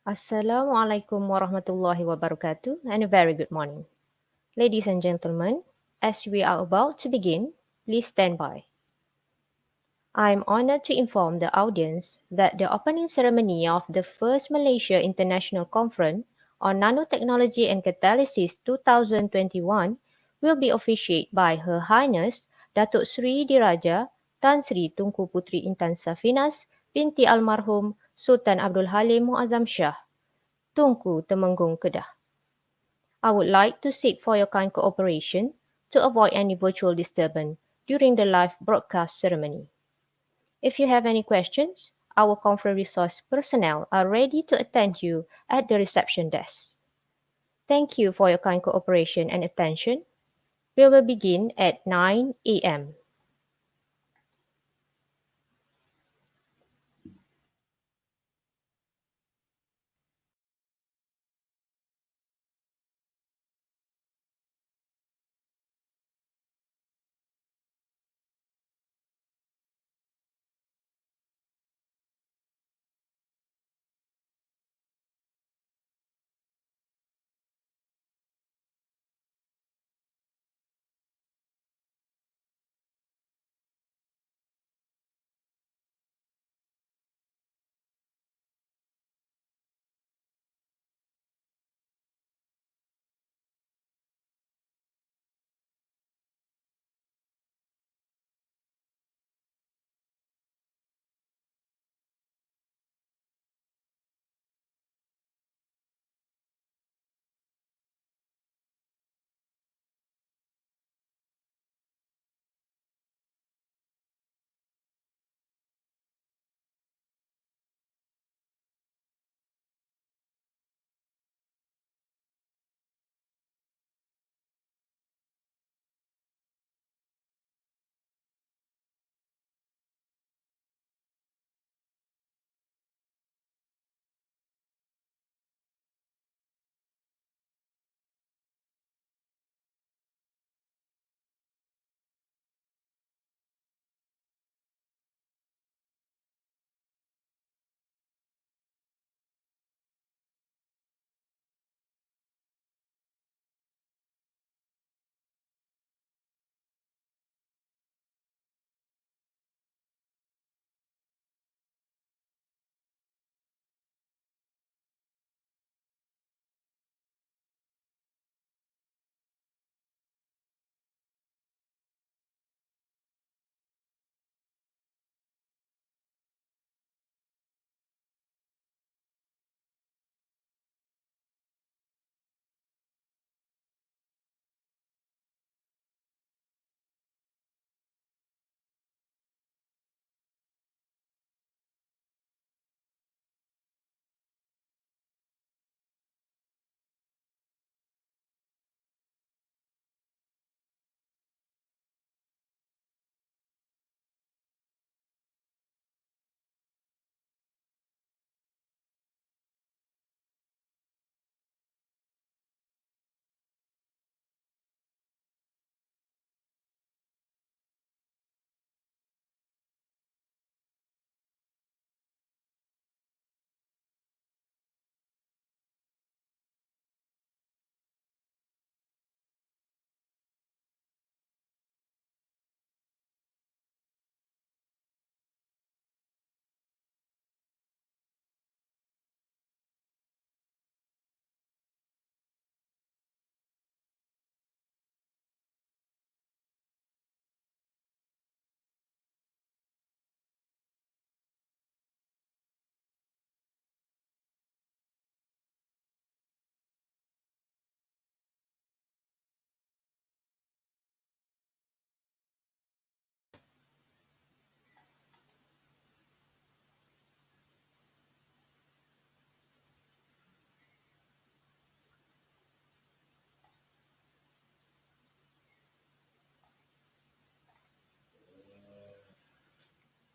Assalamualaikum warahmatullahi wabarakatuh and a very good morning. Ladies and gentlemen, as we are about to begin, please stand by. I am honored to inform the audience that the opening ceremony of the first Malaysia International Conference on Nanotechnology and Catalysis 2021 will be officiated by Her Highness Datuk Sri Diraja Tan Sri Tunku Puteri Intan Safinas binti Almarhum Sultan Abdul Halim Muazzam Shah, Tunku Temenggung Kedah. I would like to seek for your kind cooperation to avoid any virtual disturbance during the live broadcast ceremony. If you have any questions, our conference resource personnel are ready to attend you at the reception desk. Thank you for your kind cooperation and attention. We will begin at 9 a.m.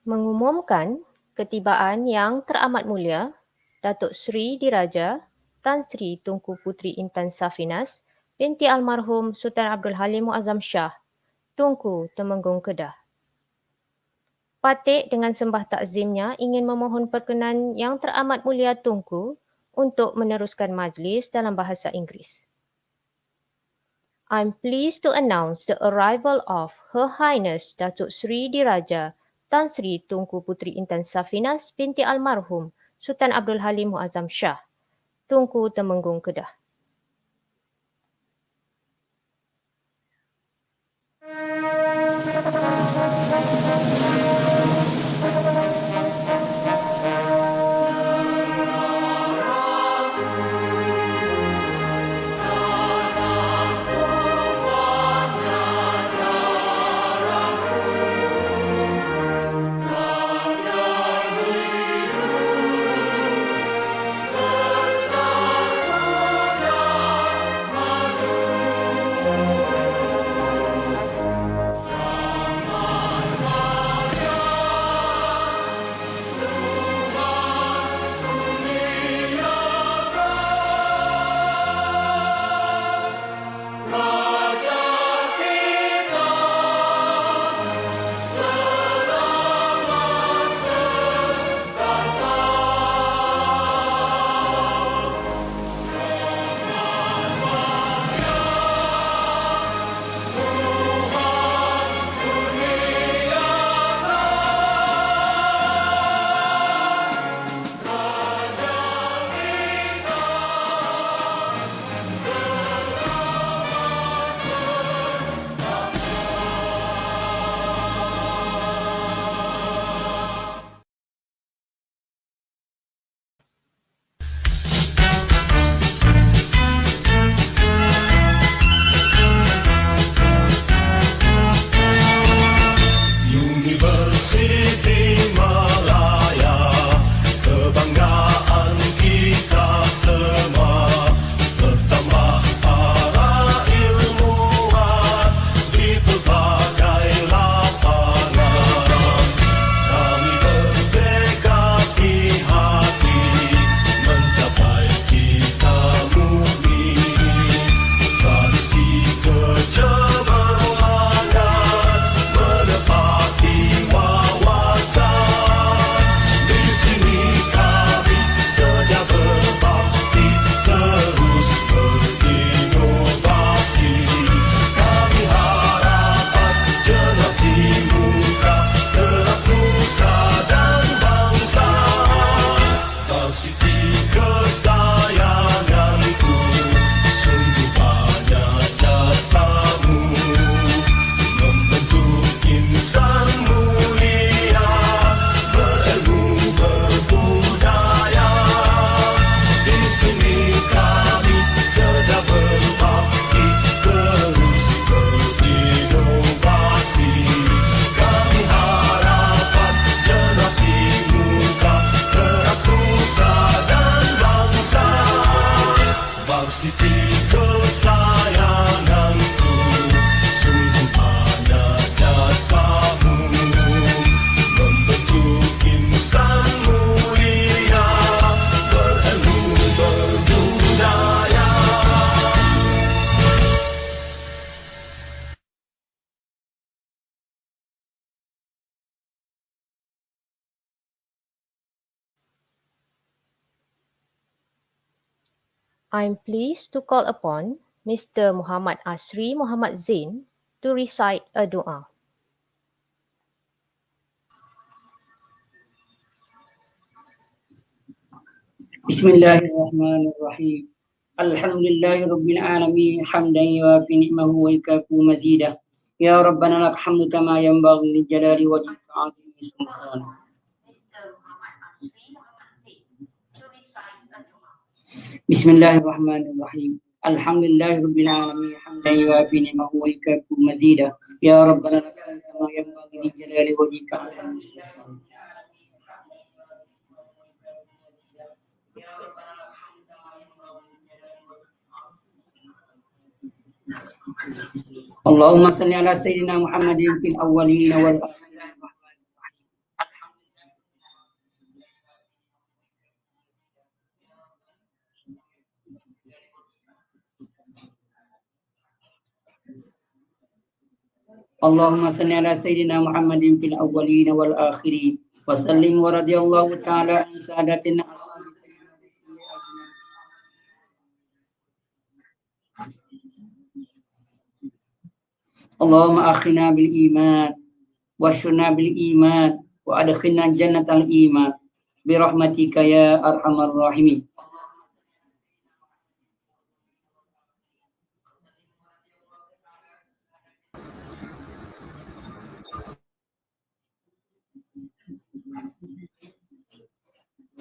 Mengumumkan ketibaan Yang Teramat Mulia Datuk Sri Diraja Tan Sri Tunku Puteri Intan Safinas binti Almarhum Sultan Abdul Halim Muazzam Shah, Tunku Temenggung Kedah. Patik dengan sembah takzimnya ingin memohon perkenan Yang Teramat Mulia Tunku untuk meneruskan majlis dalam bahasa Inggeris. I'm pleased to announce the arrival of Her Highness Datuk Seri Diraja Tan Sri Tunku Puteri Intan Safinas binti Almarhum Sultan Abdul Halim Muazzam Shah, Tunku Temenggung Kedah. I'm pleased to call upon Mr. Muhammad Asri Muhammad Zain to recite a dua. Bismillahirrahmanirrahim. Alhamdulillahirabbil alamin hamdan yuwafi ni'mahu wa yukafi mazidah. Ya Rabbana lak hamdu kama yanbaghi li jalali wajhika 'azimi sultanik. Bismillahirrahmanirrahim. Alhamdulillahirabbil alamin hamdan yuwafi ni'mahu wa yukafi mazidah. Ya Rabbana lak hamdu kama yanbaghi li jalali wajhika 'azimi sultanik. Allahumma salli ala sayyidina Muhammadin fil awwalin wal akhirin. Allahumma salli ala sayyidina Muhammadin fil awwalin wal akhirin wa sallim wa radiyallahu ta'ala an sadatina اللهم أخنا بالإيمان واشرنا بالإيمان وأدخلنا جنة الإيمان برحمتك يا أرحم الراحمين.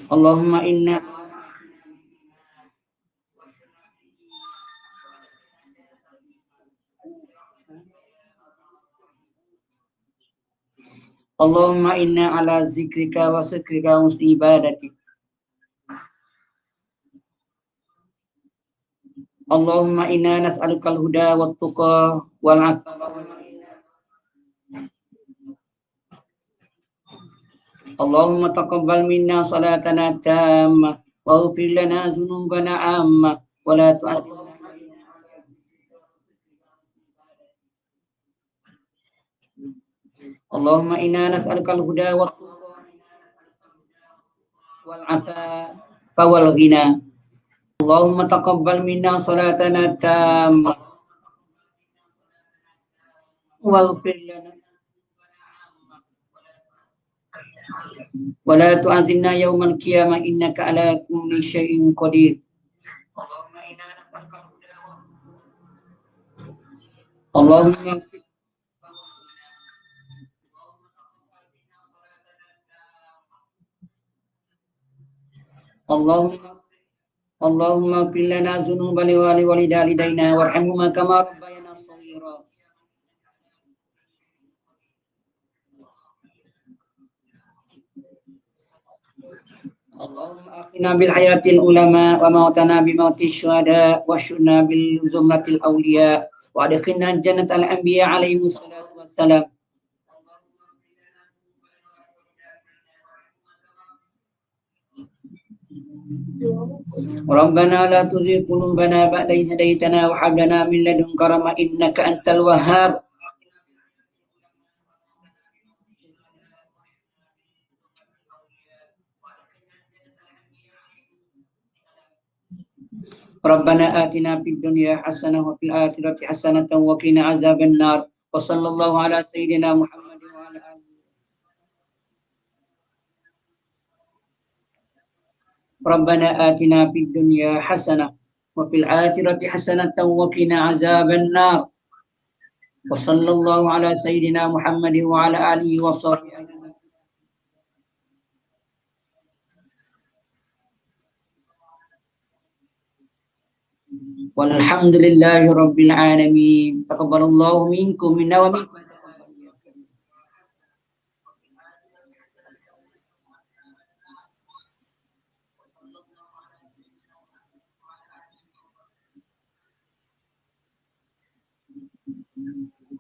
اللهم إنا اللهم إنا على ذكرك وشكرك وحسن عبادتك. اللهم إنا نسألك الهدى والتقى والعفاف والغنى. اللهم تقبل منا صلاتنا التامة واغفر لنا ذنوبنا عامة ولا تؤاخذنا. اللهم إنا نسألك الهدى والتقى والعفاف والغنى. اللهم تقبل منا صلاتنا التامة واغفر لنا ولا تعذبنا يوم القيامة إنك على كل شيء قدير. اللهم إنا نسألك الهدى اللهم اللهم اللهم اغفر لنا ذنوب لوالدينا وارحمهما كما ربيانا صغيرا. اللهم أحينا بالحياة العلماء وموتنا بموت الشهداء واشرنا بالزمرة الأولياء وادخلنا جنة الأنبياء عليهم الصلاة والسلام. ربنا لا تزغ قلوبنا بعد إذ هديتنا وهب لنا من لدنك رحمة إنك أنت الوهاب. ربنا آتنا في الدنيا حسنة وفي الآخرة حسنة وقنا عذاب النار. وصلى الله على سيدنا محمد وعلى آله. ربنا آتنا في الدنيا حسنة وفي الآخرة حسنة وقنا عذاب النار. وصلى الله على سيدنا محمد وعلى آله وصحبه أجمعين. والحمد لله رب العالمين. تقبل الله منكم منا ومنكم.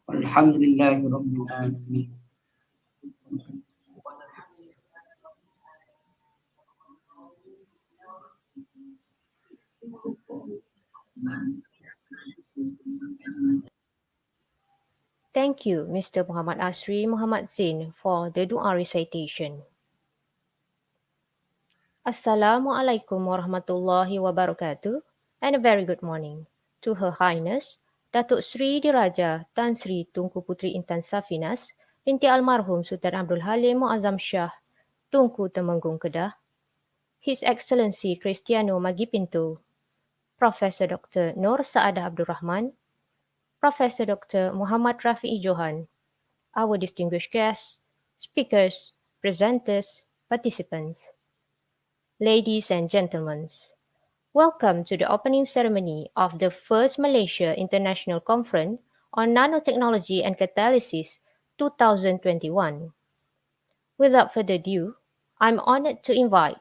والحمد لله رب العالمين. Thank you, Mr. Muhammad Asri Muhammad Zain, for the dua recitation. Assalamualaikum warahmatullahi wabarakatuh, and a very good morning to Her Highness Datuk Sri Diraja Tan Sri Tunku Puteri Intan Safinas binti Almarhum Sultan Abdul Halim Muazzam Shah Tunku Temenggung Kedah, His Excellency Cristiano Magipinto, Professor Dr. Nur Saadah Abdul Rahman, Professor Dr. Muhammad Rafi'i Johan, our distinguished guests, speakers, presenters, participants. Ladies and gentlemen, welcome to the opening ceremony of the first Malaysia International Conference on Nanotechnology and Catalysis 2021. Without further ado, I'm honored to invite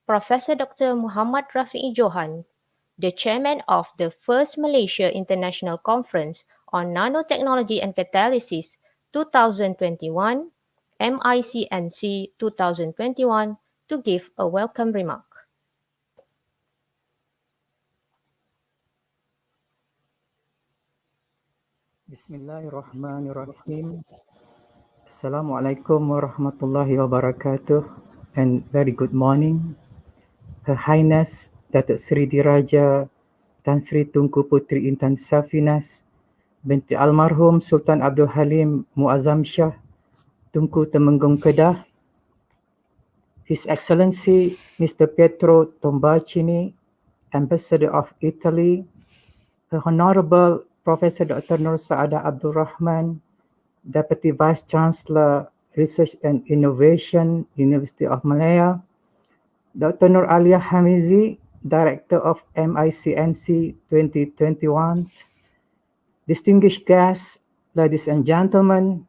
Professor Dr. Muhammad Rafi'i Johan, the chairman of the first Malaysia International Conference on Nanotechnology and Catalysis 2021, MICNC 2021, to give a welcome remark. Bismillahirrahmanirrahim. Assalamualaikum warahmatullahi wabarakatuh, and very good morning. Her Highness Datuk Sri Diraja Tan Sri Tunku Puteri Intan Safinas binti almarhum Sultan Abdul Halim Muazzam Shah, Tunku Temenggung Kedah, His Excellency Mr. Pietro Tombacini, Ambassador of Italy, Her Honorable Professor Dr. Nur Saada Abdul Rahman, Deputy Vice Chancellor, Research and Innovation, University of Malaya, Dr. Nur Alia Hamizi, Director of MICNC 2021, distinguished guests, ladies and gentlemen,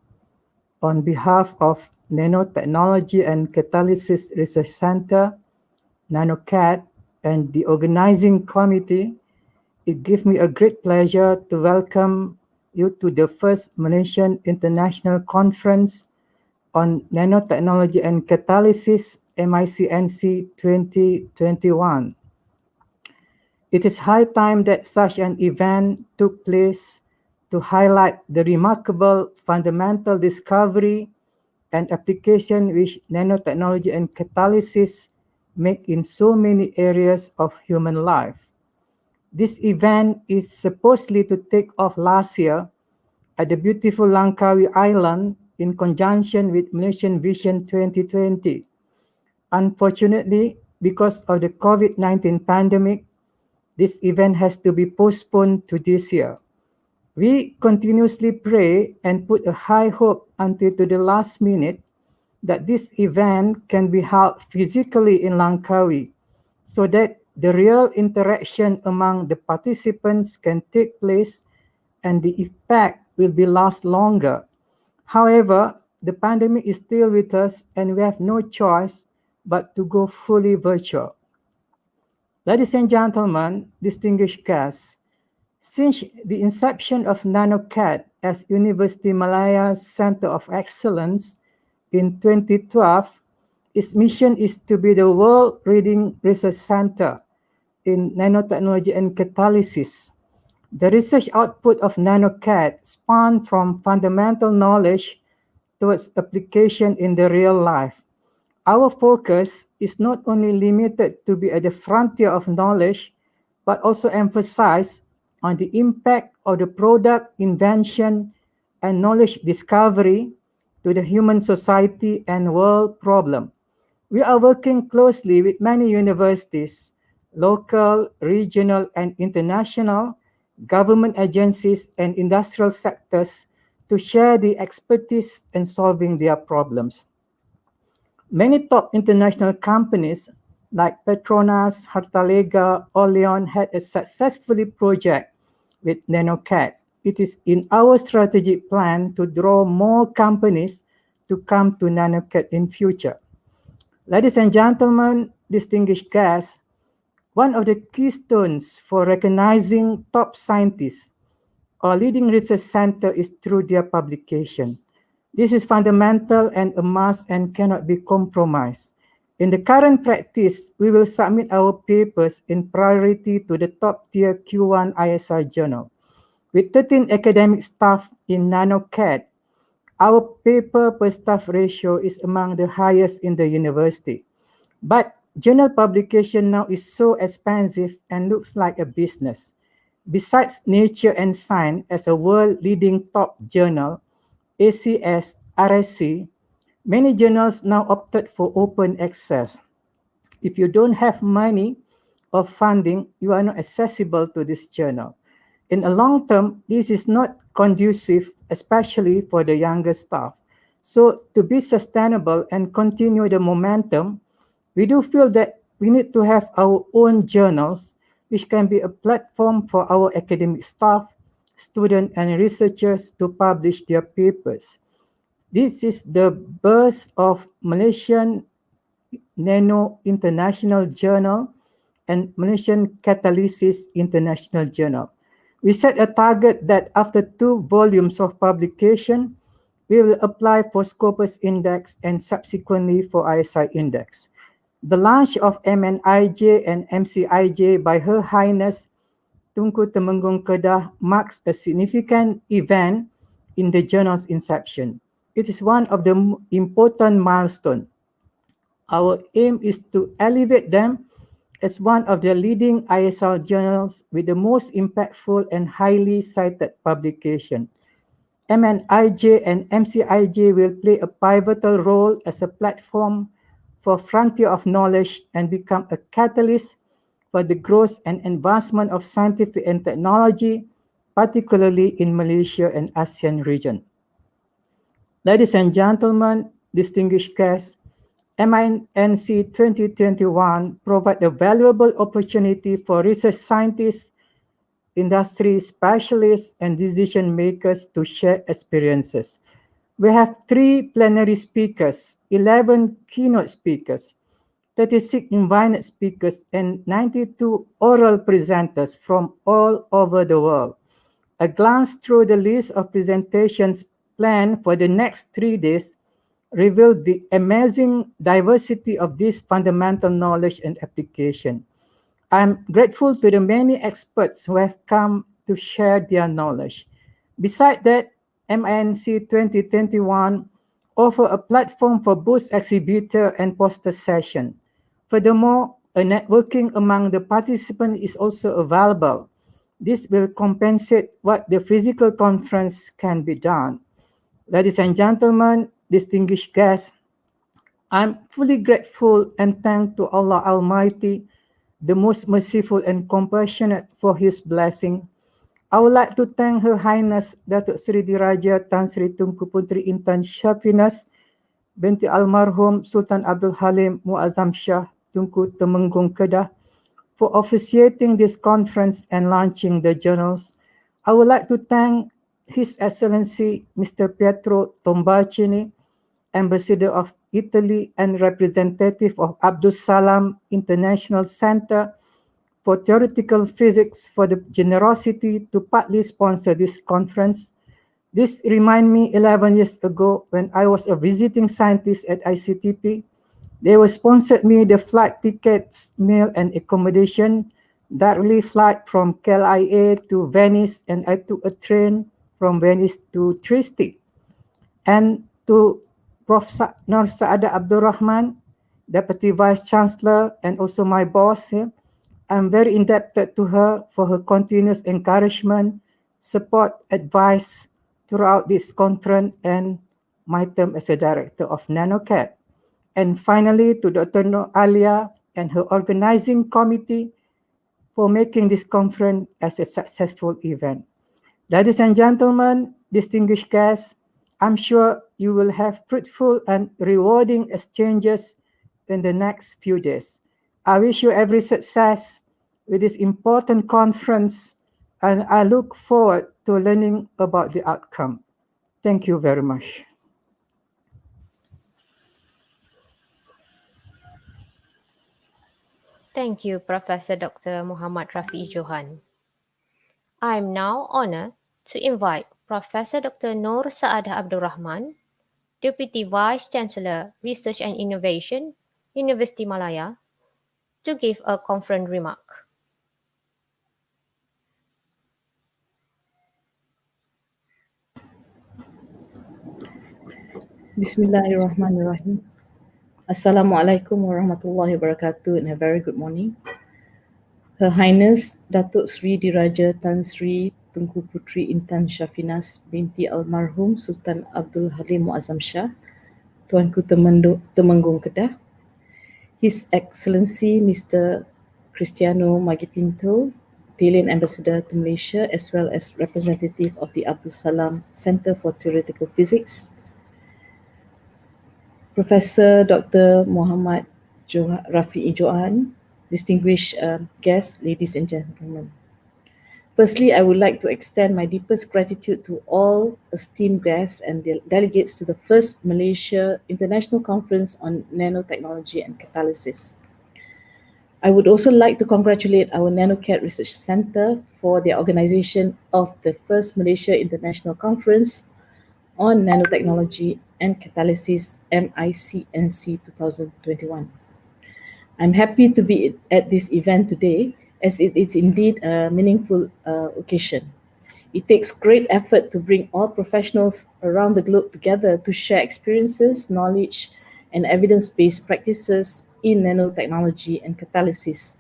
on behalf of Nanotechnology and Catalysis Research Center, NanoCat, and the organizing committee, it gives me a great pleasure to welcome you to the first Malaysian International Conference on Nanotechnology and Catalysis, MICNC 2021. It is high time that such an event took place to highlight the remarkable fundamental discovery and application which nanotechnology and catalysis make in so many areas of human life. This event is supposedly to take off last year at the beautiful Langkawi Island in conjunction with Malaysian Vision 2020. Unfortunately, because of the COVID-19 pandemic, this event has to be postponed to this year. We continuously pray and put a high hope until to the last minute that this event can be held physically in Langkawi so that the real interaction among the participants can take place and the effect will be last longer. However, the pandemic is still with us and we have no choice but to go fully virtual. Ladies and gentlemen, distinguished guests, since the inception of NanoCat as University Malaya's Center of Excellence in 2012, its mission is to be the world-leading research center in nanotechnology and catalysis. The research output of NanoCat span from fundamental knowledge towards application in the real life. Our focus is not only limited to be at the frontier of knowledge, but also emphasize on the impact of the product invention and knowledge discovery to the human society and world problem. We are working closely with many universities, local, regional, and international, government agencies, and industrial sectors to share the expertise in solving their problems. Many top international companies like Petronas, Hartalega, Oleon had a successful project with NanoCat. It is in our strategic plan to draw more companies to come to NanoCat in future. Ladies and gentlemen, distinguished guests, one of the keystones for recognizing top scientists or leading research center is through their publication. This is fundamental and a must and cannot be compromised. In the current practice, we will submit our papers in priority to the top-tier Q1 ISR journal. With 13 academic staff in NanoCat, our paper per staff ratio is among the highest in the university. But journal publication now is so expensive and looks like a business. Besides Nature and Science as a world-leading top journal, ACS, RSC, many journals now opted for open access. If you don't have money or funding, you are not accessible to this journal. In the long term, this is not conducive, especially for the younger staff. So to be sustainable and continue the momentum, we do feel that we need to have our own journals, which can be a platform for our academic staff, students, and researchers to publish their papers. This is the birth of Malaysian Nano International Journal and Malaysian Catalysis International Journal. We set a target that after 2 volumes of publication, we will apply for Scopus Index and subsequently for ISI Index. The launch of MNIJ and MCIJ by Her Highness Tunku Temenggung Kedah marks a significant event in the journal's inception. It is one of the important milestones. Our aim is to elevate them as one of the leading ISL journals with the most impactful and highly cited publication. MNIJ and MCIJ will play a pivotal role as a platform for frontier of knowledge and become a catalyst for the growth and advancement of scientific and technology, particularly in Malaysia and ASEAN region. Ladies and gentlemen, distinguished guests, MINC 2021 provide a valuable opportunity for research scientists, industry specialists, and decision makers to share experiences. We have 3 plenary speakers, 11 keynote speakers, 36 invited speakers, and 92 oral presenters from all over the world. A glance through the list of presentations planned for the next 3 days revealed the amazing diversity of this fundamental knowledge and application. I'm grateful to the many experts who have come to share their knowledge. Besides that, MINC 2021 offer a platform for booth exhibitor and poster session. Furthermore, a networking among the participants is also available. This will compensate what the physical conference can be done. Ladies and gentlemen, distinguished guests, I'm fully grateful and thankful to Allah Almighty, the most merciful and compassionate, for His blessing. I would like to thank Her Highness Datuk Seri Diraja Tan Sri Tunku Puteri Intan Syafinas binti Almarhum Sultan Abdul Halim Muazzam Shah Tunku Temenggung Kedah for officiating this conference and launching the journals. I would like to thank His Excellency Mr. Pietro Tombacini, Ambassador of Italy and representative of Abdul Salam International Center for Theoretical Physics, for the generosity to partly sponsor this conference. This reminds me 11 years ago when I was a visiting scientist at ICTP. They were sponsored me the flight tickets, meal and accommodation, directly flight from KLIA to Venice, and I took a train from Venice to Trieste. And to Prof. Nur Saada Abdul Rahman, Deputy Vice Chancellor, and also my boss here, I'm very indebted to her for her continuous encouragement, support, advice throughout this conference and my term as a director of NanoCat. And finally, to Dr. Nur Alia and her organizing committee for making this conference as a successful event. Ladies and gentlemen, distinguished guests, I'm sure you will have fruitful and rewarding exchanges in the next few days. I wish you every success with this important conference, and I look forward to learning about the outcome. Thank you very much. Thank you, Professor Dr. Muhammad Rafi Johan. I am now honored to invite Professor Dr. Nur Saada Abdul Rahman, Deputy Vice Chancellor, Research and Innovation, University Malaya, to give a conference remark. Bismillahirrahmanirrahim. Assalamualaikum warahmatullahi wabarakatuh, and a very good morning. Her Highness Datuk Sri Diraja Tan Sri Tunku Puteri Intan Syafinas binti Almarhum Sultan Abdul Halim Muazzam Shah, Tuanku Temenggung Kedah, His Excellency Mr. Cristiano Magipinto, Italian Ambassador to Malaysia, as well as representative of the Abdul Salam Center for Theoretical Physics, Professor Dr. Muhammad Rafi Johan, distinguished guests, ladies and gentlemen. Firstly, I would like to extend my deepest gratitude to all esteemed guests and delegates to the first Malaysia International Conference on Nanotechnology and Catalysis. I would also like to congratulate our NanoCat Research Center for their organization of the first Malaysia International Conference on Nanotechnology and Catalysis, MICNC 2021. I'm happy to be at this event today, as it is indeed a meaningful occasion. It takes great effort to bring all professionals around the globe together to share experiences, knowledge, and evidence-based practices in nanotechnology and catalysis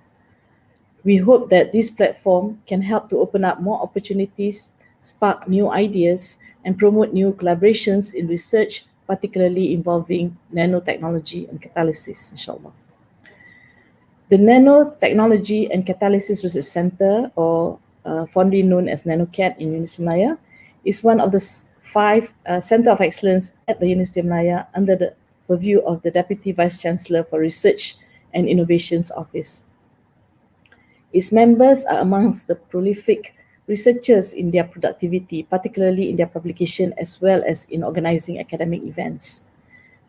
We hope that this platform can help to open up more opportunities, spark new ideas, and promote new collaborations in research, particularly involving nanotechnology and catalysis, inshallah. The Nanotechnology and Catalysis Research Center, or fondly known as NanoCat in University of Malaya, is one of the five Center of Excellence at the University of Malaya under the purview of the Deputy Vice Chancellor for Research and Innovations Office. Its members are amongst the prolific researchers in their productivity, particularly in their publication as well as in organizing academic events.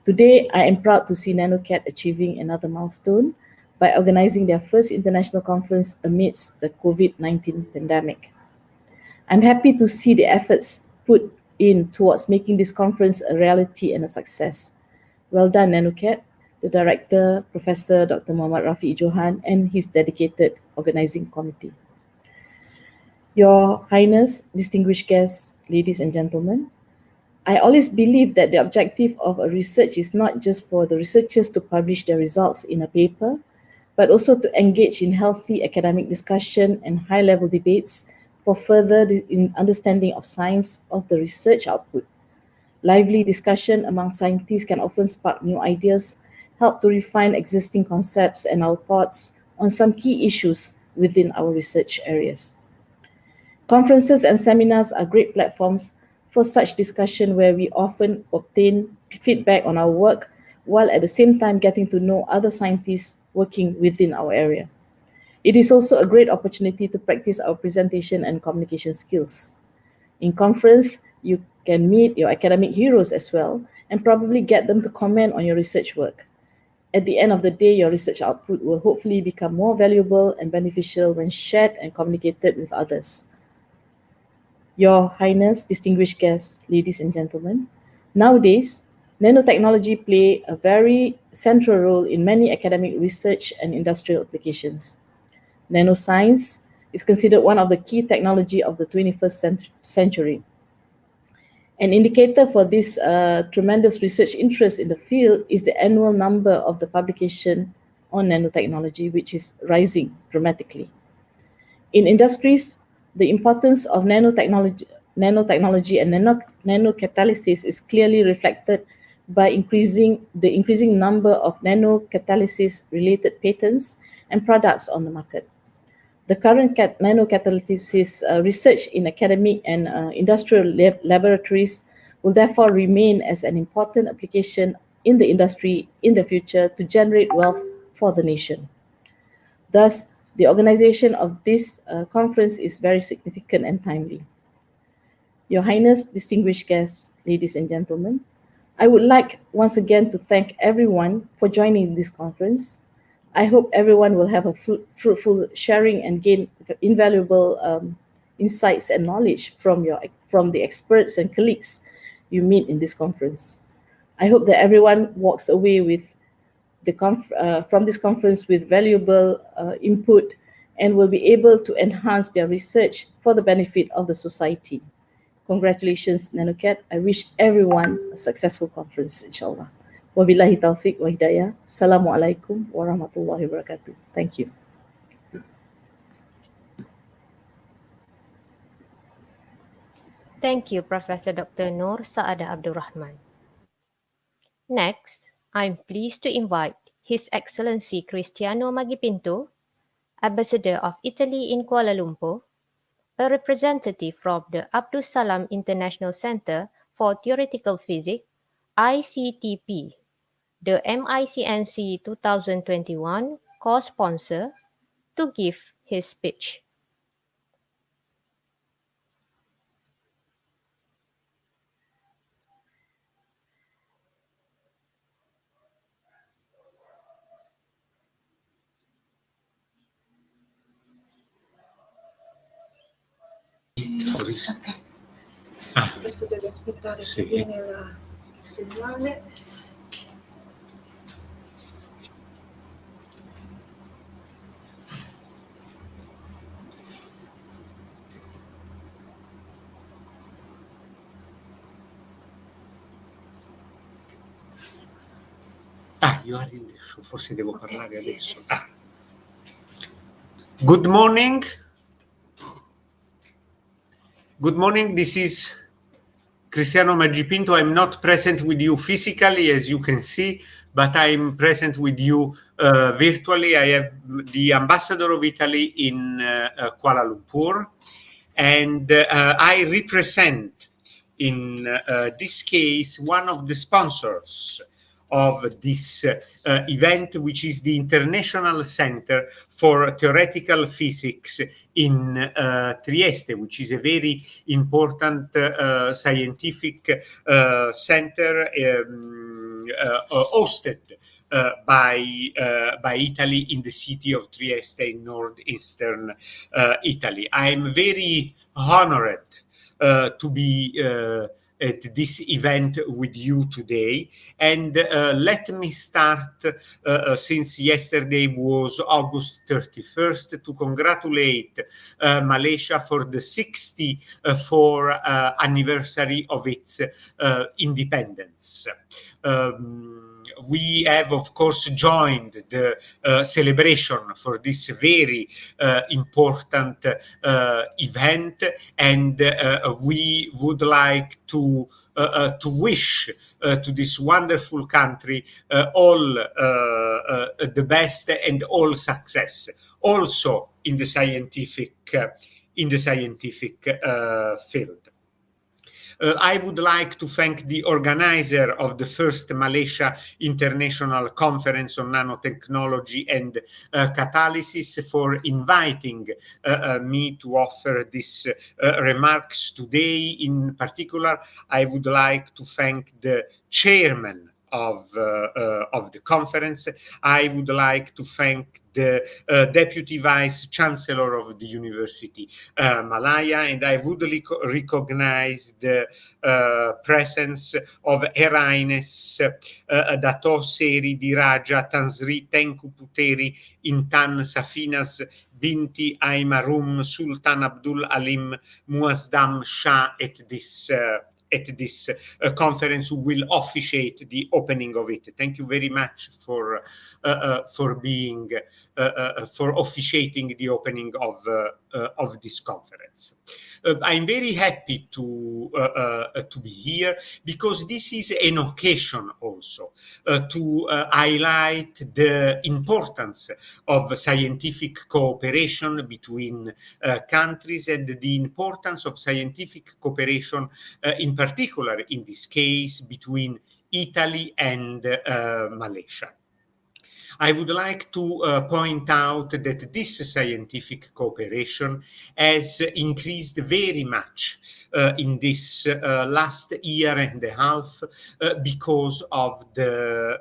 Today, I am proud to see NanoCat achieving another milestone by organizing their first international conference amidst the COVID-19 pandemic. I'm happy to see the efforts put in towards making this conference a reality and a success. Well done, NanoCat, the Director, Professor Dr. Muhammad Rafi Johan, and his dedicated organizing committee. Your Highness, distinguished guests, ladies and gentlemen, I always believe that the objective of a research is not just for the researchers to publish their results in a paper, but also to engage in healthy academic discussion and high-level debates for further understanding of science of the research output. Lively discussion among scientists can often spark new ideas, help to refine existing concepts and our thoughts on some key issues within our research areas. Conferences and seminars are great platforms for such discussion where we often obtain feedback on our work while at the same time getting to know other scientists working within our area. It is also a great opportunity to practice our presentation and communication skills. In conference, you can meet your academic heroes as well and probably get them to comment on your research work. At the end of the day, your research output will hopefully become more valuable and beneficial when shared and communicated with others. Your Highness, distinguished guests, ladies and gentlemen, nowadays, nanotechnology play a very central role in many academic research and industrial applications. Nanoscience is considered one of the key technology of the 21st century. An indicator for this tremendous research interest in the field is the annual number of the publication on nanotechnology, which is rising dramatically. In industries, the importance of nanotechnology and nanocatalysis is clearly reflected by the increasing number of nanocatalysis-related patents and products on the market. The current nanocatalysis research in academic and industrial laboratories will therefore remain as an important application in the industry in the future to generate wealth for the nation. Thus, the organization of this conference is very significant and timely. Your Highness, distinguished guests, ladies and gentlemen, I would like once again to thank everyone for joining this conference. I hope everyone will have a fruitful sharing and gain invaluable insights and knowledge from the experts and colleagues you meet in this conference. I hope that everyone walks away with from this conference with valuable input and will be able to enhance their research for the benefit of the society. Congratulations, NanoCat. I wish everyone a successful conference, inshallah. Wabillahi taufiq wa hidayah. Assalamualaikum warahmatullahi wabarakatuh. Thank you. Thank you, Professor Dr. Noor Saada Abdul Rahman. Next, I'm pleased to invite His Excellency Cristiano Magipinto, Ambassador of Italy in Kuala Lumpur, a representative from the Abdus Salam International Center for Theoretical Physics, ICTP, the MICNC 2021 co-sponsor, to give his speech. Sì. Io arrivo adesso, forse devo parlare adesso. Good morning. Good morning. This is Cristiano Maggipinto. I'm not present with you physically, as you can see, but I'm present with you virtually. I have the ambassador of Italy in Kuala Lumpur, and I represent, in this case, one of the sponsors of this event, which is the International Center for Theoretical Physics in Trieste, which is a very important scientific center hosted by Italy in the city of Trieste in northeastern Italy. I'm very honored to be at this event with you today. And let me start, since yesterday was August 31st, to congratulate Malaysia for the 64th anniversary of its independence. We have, of course, joined the celebration for this very important event, and we would like to wish to this wonderful country all the best and all success, also in the scientific field. I would like to thank the organizer of the first Malaysia International Conference on Nanotechnology and Catalysis for inviting me to offer these remarks today. In particular, I would like to thank the chairman of the conference. I would like to thank the Deputy Vice Chancellor of the University, Malaya, and I would recognize the presence of Her Highness Dato Seri Diraja Tansri Tengku Puteri Intan Safinas Binti Aimarum Sultan Abdul Alim Muazdam Shah at this conference, who will officiate the opening of it. Thank you very much for being for officiating the opening of this conference. I'm very happy to be here, because this is an occasion also to highlight the importance of scientific cooperation between countries, and the importance of scientific cooperation in particular, in this case, between Italy and Malaysia. I would like to point out that this scientific cooperation has increased very much in this last year and a half because of the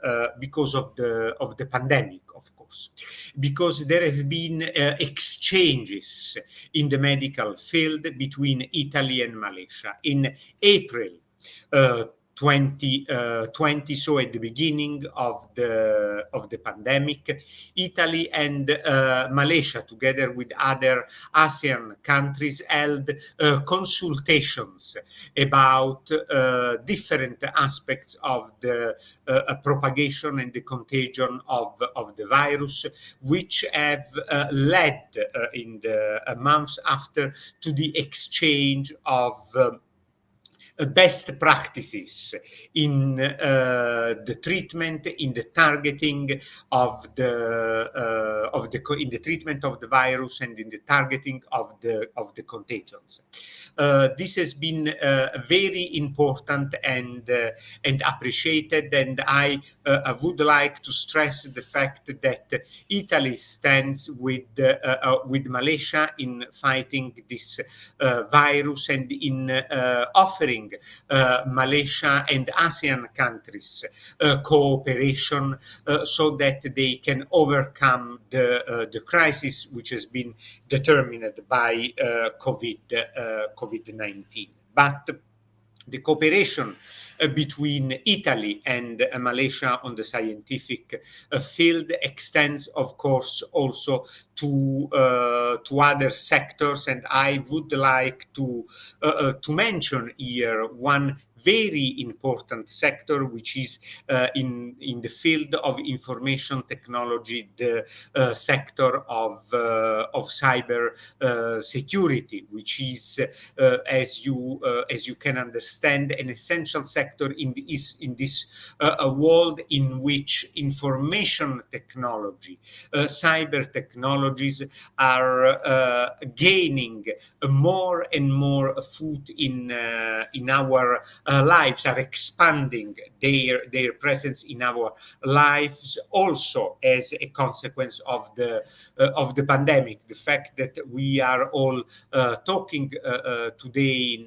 pandemic, of course, because there have been exchanges in the medical field between Italy and Malaysia. In April 2020, so at the beginning of the pandemic, Italy and Malaysia, together with other ASEAN countries, held consultations about different aspects of the propagation and the contagion of the virus, which have led in the months after to the exchange of best practices in the treatment, in the targeting of in the treatment of the virus, and in the targeting of the contagions. This has been very important and appreciated, and I would like to stress the fact that Italy stands with Malaysia in fighting this virus, and in offering Malaysia and ASEAN countries cooperation so that they can overcome the crisis which has been determined by COVID-19. But The cooperation between Italy and Malaysia on the scientific field extends, of course, also to other sectors, and I would like to mention here one very important sector, which is in the field of information technology, the sector of cyber security, which is, as you can understand, an essential sector in this world in which information technology, cyber technologies are gaining more and more foot in our lives, are expanding their presence in our lives, also as a consequence of the pandemic. The fact that we are all talking today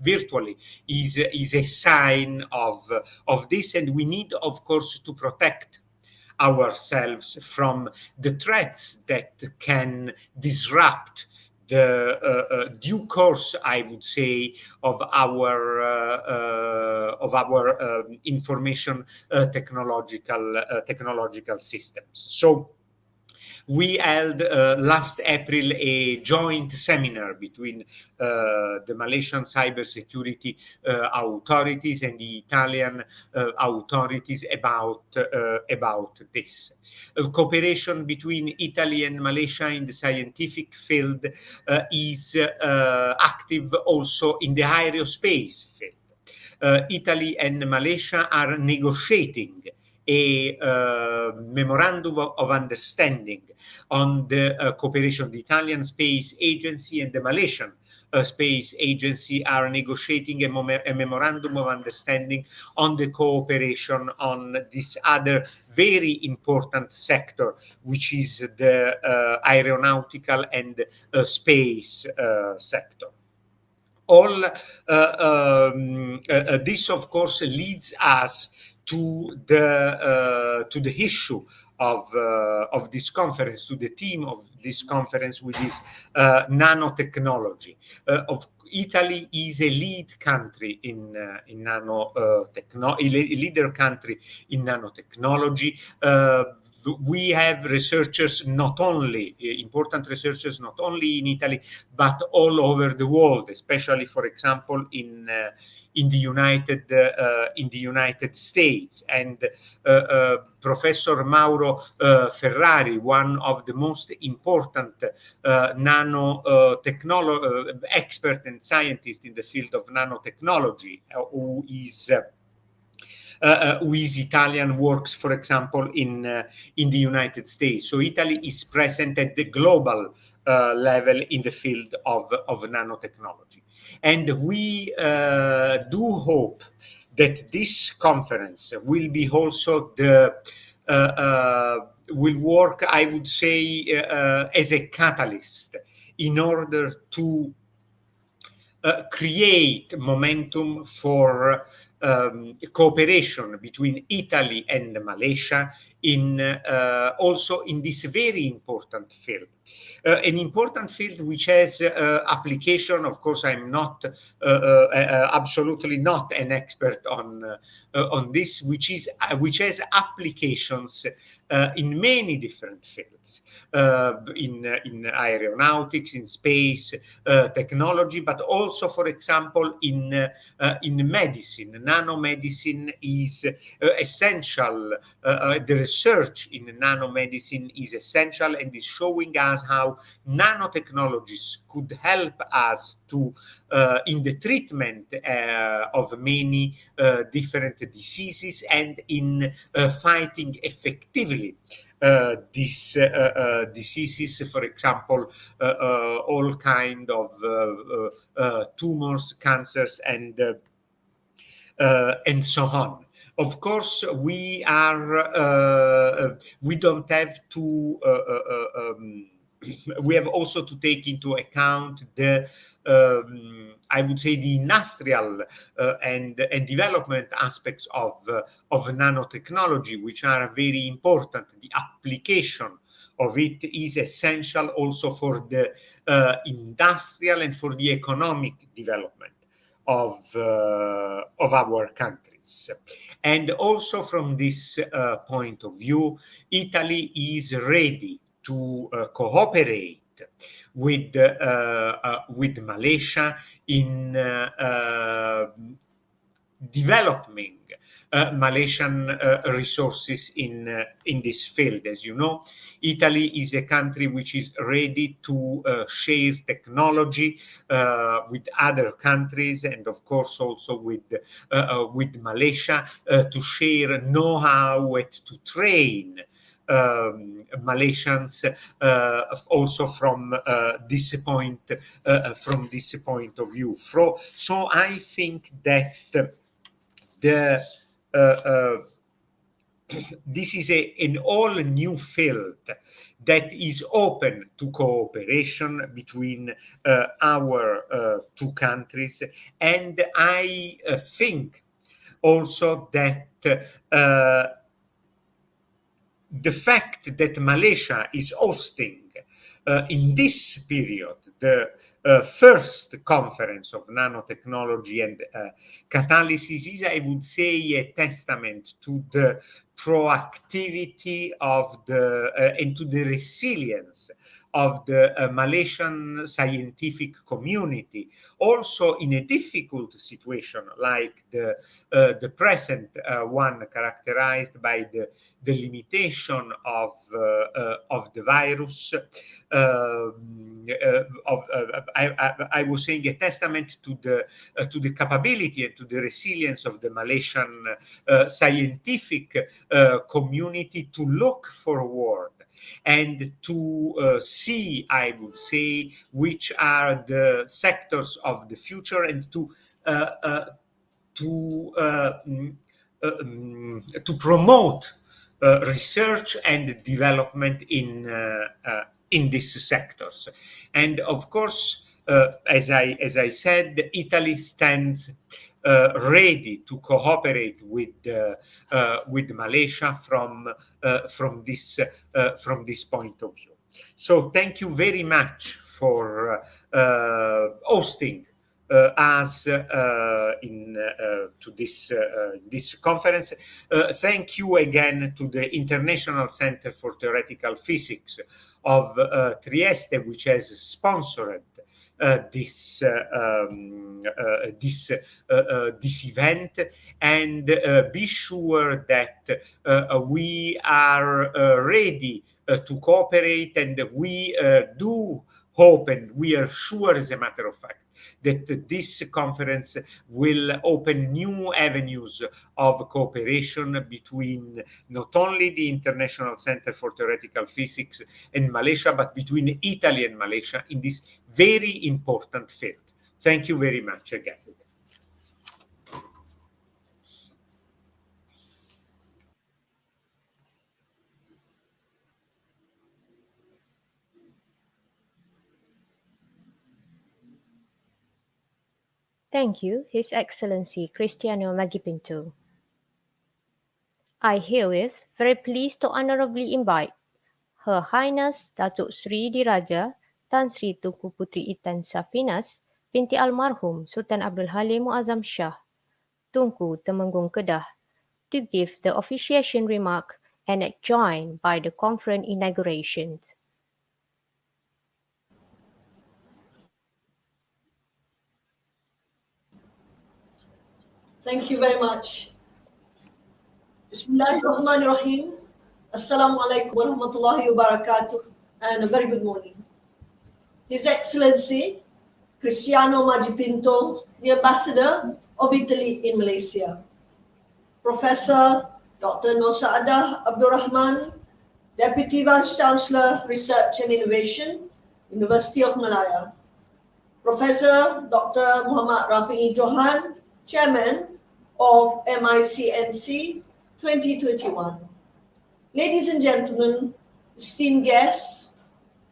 virtually is a sign of this, and we need, of course, to protect ourselves from the threats that can disrupt the due course, I would say, of our information technological systems. So we held last April a joint seminar between the Malaysian cybersecurity authorities and the Italian authorities about this. Cooperation between Italy and Malaysia in the scientific field is active also in the aerospace field. Italy and Malaysia are negotiating a memorandum of understanding on the cooperation. The Italian Space Agency and the Malaysian Space Agency are negotiating a memorandum of understanding on the cooperation on this other very important sector, which is the aeronautical and space sector. All this, of course, leads us to the issue of this conference, to the theme of this conference, which is nanotechnology. Italy is a lead country in leader country in nanotechnology. We have researchers, not only important researchers, not only in Italy but all over the world, especially, for example, in the United States. And Professor Mauro Ferrari, one of the most important nanotechnology expert and scientist in the field of nanotechnology, who is Italian, works, for example, in the United States. So Italy is present at the global level in the field of nanotechnology. And we do hope that this conference will be also will work, I would say, as a catalyst in order to create momentum for cooperation between Italy and Malaysia in also in this very important field. An important field which has application. Of course, I'm not absolutely not an expert on this, which has applications in many different fields, in aeronautics, in space technology, but also, for example, in medicine. Nanomedicine is essential. The research in nanomedicine is essential and is showing us how nanotechnologies could help us to in the treatment of many different diseases and in fighting effectively these diseases, for example, all kind of tumors, cancers, and so on. Of course, we don't have to. We have also to take into account the, I would say, the industrial and development aspects of nanotechnology, which are very important. The application of it is essential also for the industrial and for the economic development of our countries. And also from this point of view, Italy is ready to cooperate with Malaysia in developing Malaysian resources in this field. As you know, Italy is a country which is ready to share technology with other countries, and of course also with Malaysia, to share know-how and to train Malaysians also from this point of view. So I think that this is an all new field that is open to cooperation between our two countries, and I think also that the fact that Malaysia is hosting in this period the first conference of nanotechnology and catalysis is, I would say, a testament to the proactivity of and to the resilience of the Malaysian scientific community, also in a difficult situation like the present one, characterized by the limitation of the virus. I was saying a testament to the capability and to the resilience of the Malaysian scientific community to look forward and to see, I would say, which are the sectors of the future, and to promote research and development in these sectors. And of course, as I said, Italy stands ready to cooperate with Malaysia from this point of view. So thank you very much for hosting us to this conference. Thank you again to the International Center for Theoretical Physics of Trieste, which has sponsored this event, and be sure that we are ready to cooperate, and we do hope, and we are sure, as a matter of fact, that this conference will open new avenues of cooperation between not only the International Center for Theoretical Physics and Malaysia, but between Italy and Malaysia in this very important field. Thank you very much again. Thank you, His Excellency Cristiano Magipinto. I herewith very pleased to honorably invite Her Highness Datuk Sri Diraja Tan Sri Tunku Puteri Intan Safinas binti Almarhum Sultan Abdul Halim Muazzam Shah, Tunku Temenggung Kedah, to give the officiation remark and join by the conference inauguration. Thank you very much. Bismillahirrahmanirrahim. Assalamualaikum warahmatullahi wabarakatuh, and a very good morning. His Excellency Cristiano Magipinto, the Ambassador of Italy in Malaysia. Professor Dr. Nosaadah Abdul Rahman, Deputy Vice Chancellor, Research and Innovation, University of Malaya. Professor Dr. Muhammad Rafi'i Johan, Chairman of MICNC 2021. Ladies and gentlemen, esteemed guests,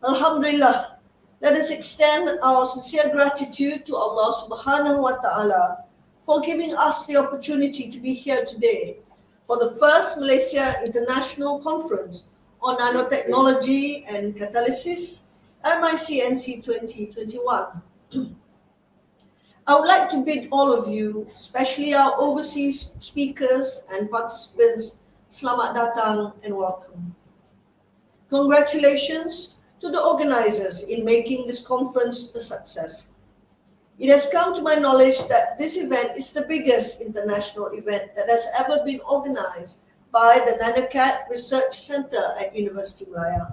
Alhamdulillah, let us extend our sincere gratitude to Allah subhanahu wa ta'ala for giving us the opportunity to be here today for the first Malaysia International Conference on Nanotechnology and Catalysis, MICNC 2021. I would like to bid all of you, especially our overseas speakers and participants, selamat datang and welcome. Congratulations to the organizers in making this conference a success. It has come to my knowledge that this event is the biggest international event that has ever been organized by the NanoCat Research Center at University Malaya.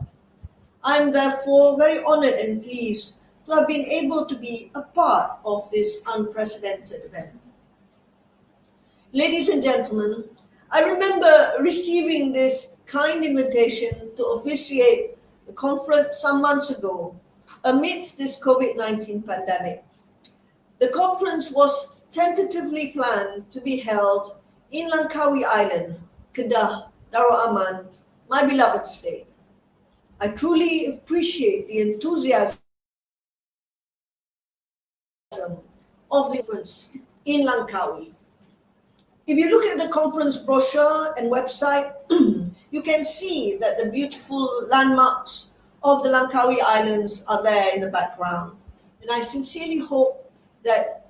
I am therefore very honored and pleased to have been able to be a part of this unprecedented event. Ladies and gentlemen, I remember receiving this kind invitation to officiate the conference some months ago amidst this COVID-19 pandemic. The conference was tentatively planned to be held in Langkawi Island, Kedah, Darul Aman, my beloved state. I truly appreciate the enthusiasm of the conference in Langkawi. If you look at the conference brochure and website, you can see that the beautiful landmarks of the Langkawi Islands are there in the background. And I sincerely hope that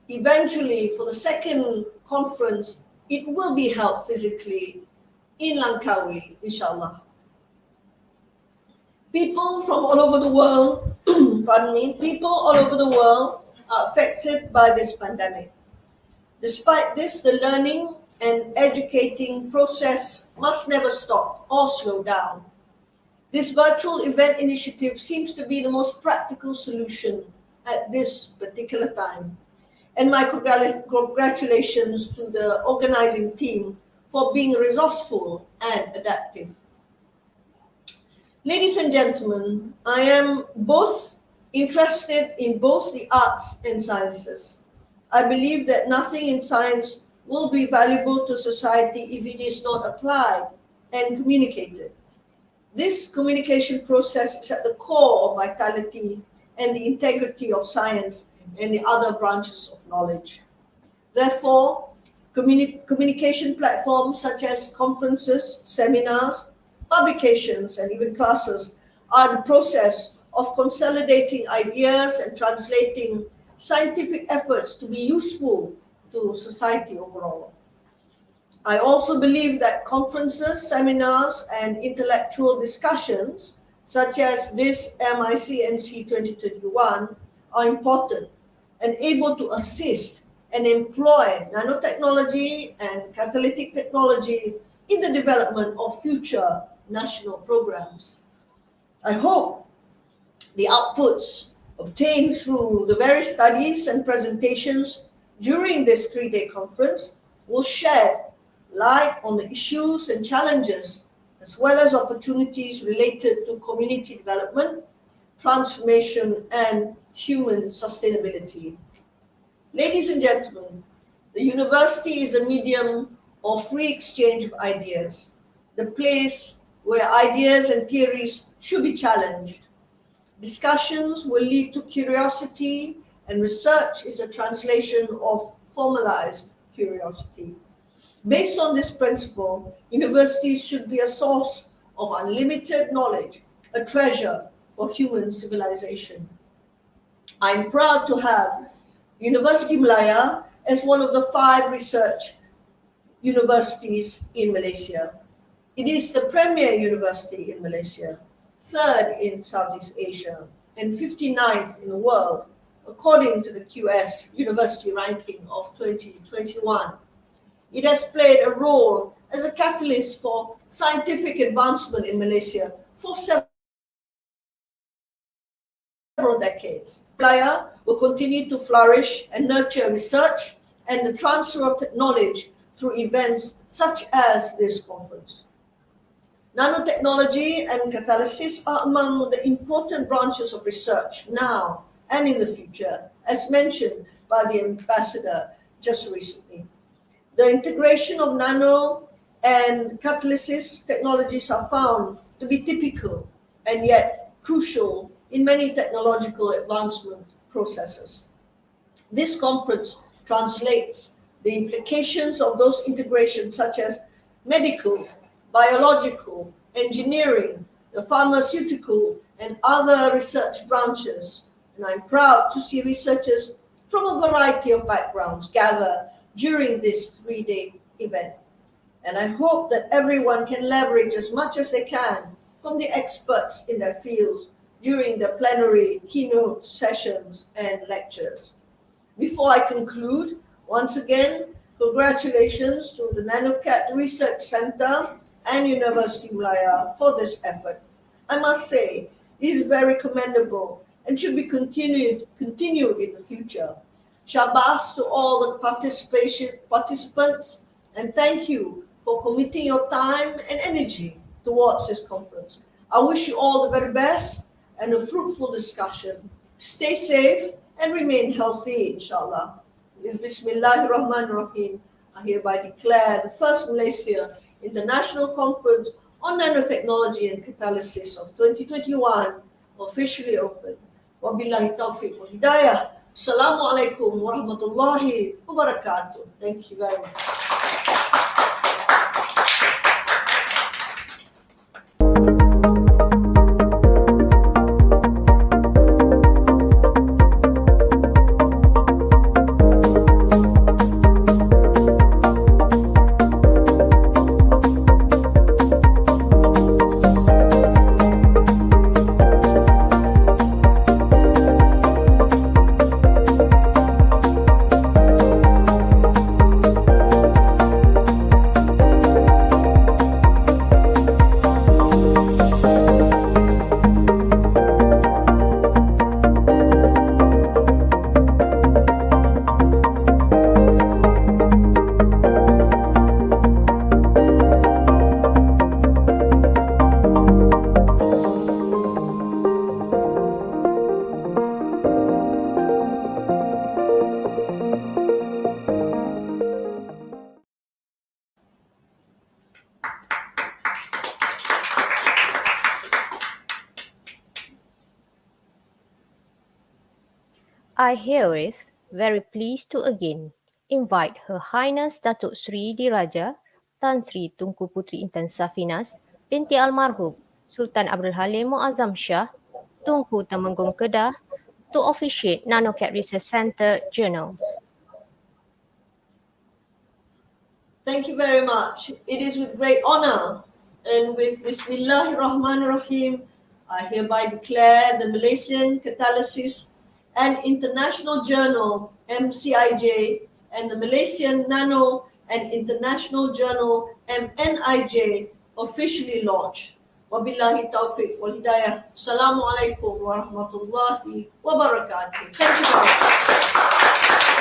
eventually for the second conference, it will be held physically in Langkawi, inshallah. People from all over the world, people all over the world are affected by this pandemic. Despite this, the learning and educating process must never stop or slow down. This virtual event initiative seems to be the most practical solution at this particular time. And my congratulations to the organizing team for being resourceful and adaptive. Ladies and gentlemen, I am both interested in both the arts and sciences. I believe that nothing in science will be valuable to society if it is not applied and communicated. This communication process is at the core of vitality and the integrity of science and the other branches of knowledge. Therefore, communication platforms such as conferences, seminars, publications, and even classes are the process of consolidating ideas and translating scientific efforts to be useful to society overall. I also believe that conferences, seminars, and intellectual discussions, such as this MICNC 2021, are important and able to assist and employ nanotechnology and catalytic technology in the development of future national programs. I hope the outputs obtained through the various studies and presentations during this 3-day conference will shed light on the issues and challenges, as well as opportunities related to community development, transformation, and human sustainability. Ladies and gentlemen, the university is a medium of free exchange of ideas, the place where ideas and theories should be challenged. Discussions will lead to curiosity, and research is a translation of formalized curiosity. Based on this principle, universities should be a source of unlimited knowledge, a treasure for human civilization. I'm proud to have University Malaya as one of the 5 research universities in Malaysia. It is the premier university in Malaysia, 3rd in Southeast Asia, and 59th in the world, according to the QS University Ranking of 2021. It has played a role as a catalyst for scientific advancement in Malaysia for several decades. Malaya will continue to flourish and nurture research and the transfer of knowledge through events such as this conference. Nanotechnology and catalysis are among the important branches of research now and in the future, as mentioned by the ambassador just recently. The integration of nano and catalysis technologies are found to be typical and yet crucial in many technological advancement processes. This conference translates the implications of those integrations such as medical, biological, engineering, the pharmaceutical, and other research branches. And I'm proud to see researchers from a variety of backgrounds gather during this 3-day event. And I hope that everyone can leverage as much as they can from the experts in their field during the plenary keynote sessions and lectures. Before I conclude, once again, congratulations to the NanoCat Research Center and University Malaya for this effort. I must say, it is very commendable and should be continued in the future. Shabas to all the participants, and thank you for committing your time and energy towards this conference. I wish you all the very best and a fruitful discussion. Stay safe and remain healthy, inshallah. With Bismillahirrahmanirrahim, I hereby declare the first Malaysia International Conference on Nanotechnology and Catalysis of 2021 officially open. Wabillahi taufiq wal hidayah. Assalamualaikum warahmatullahi wabarakatuh. Thank you very much. I herewith very pleased to again invite Her Highness Datuk Sri Diraja Tan Sri Tunku Puteri Intan Safinas binti Almarhum Sultan Abdul Halim Muazzam Shah Tunku Temenggung Kedah to officiate NanoCat Research Centre journals. Thank you very much. It is with great honor and with Bismillahirrahmanirrahim, I hereby declare the Malaysian Catalysis and International Journal MCIJ and the Malaysian Nano and International Journal MNIJ officially launched. Wabillahi taufiq wal hidayah. Assalamualaikum warahmatullahi wabarakatuh. Thank you very much.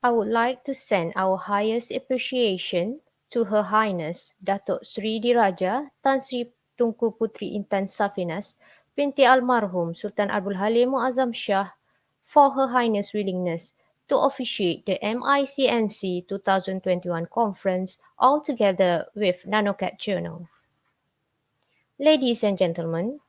I would like to send our highest appreciation to Her Highness Datuk Sri Diraja Tan Sri Tunku Puteri Intan Safinas binti Almarhum Sultan Abdul Halim Muazzam Shah for Her Highness' willingness to officiate the MICNC 2021 conference altogether with Nanocat Journal. Ladies and gentlemen,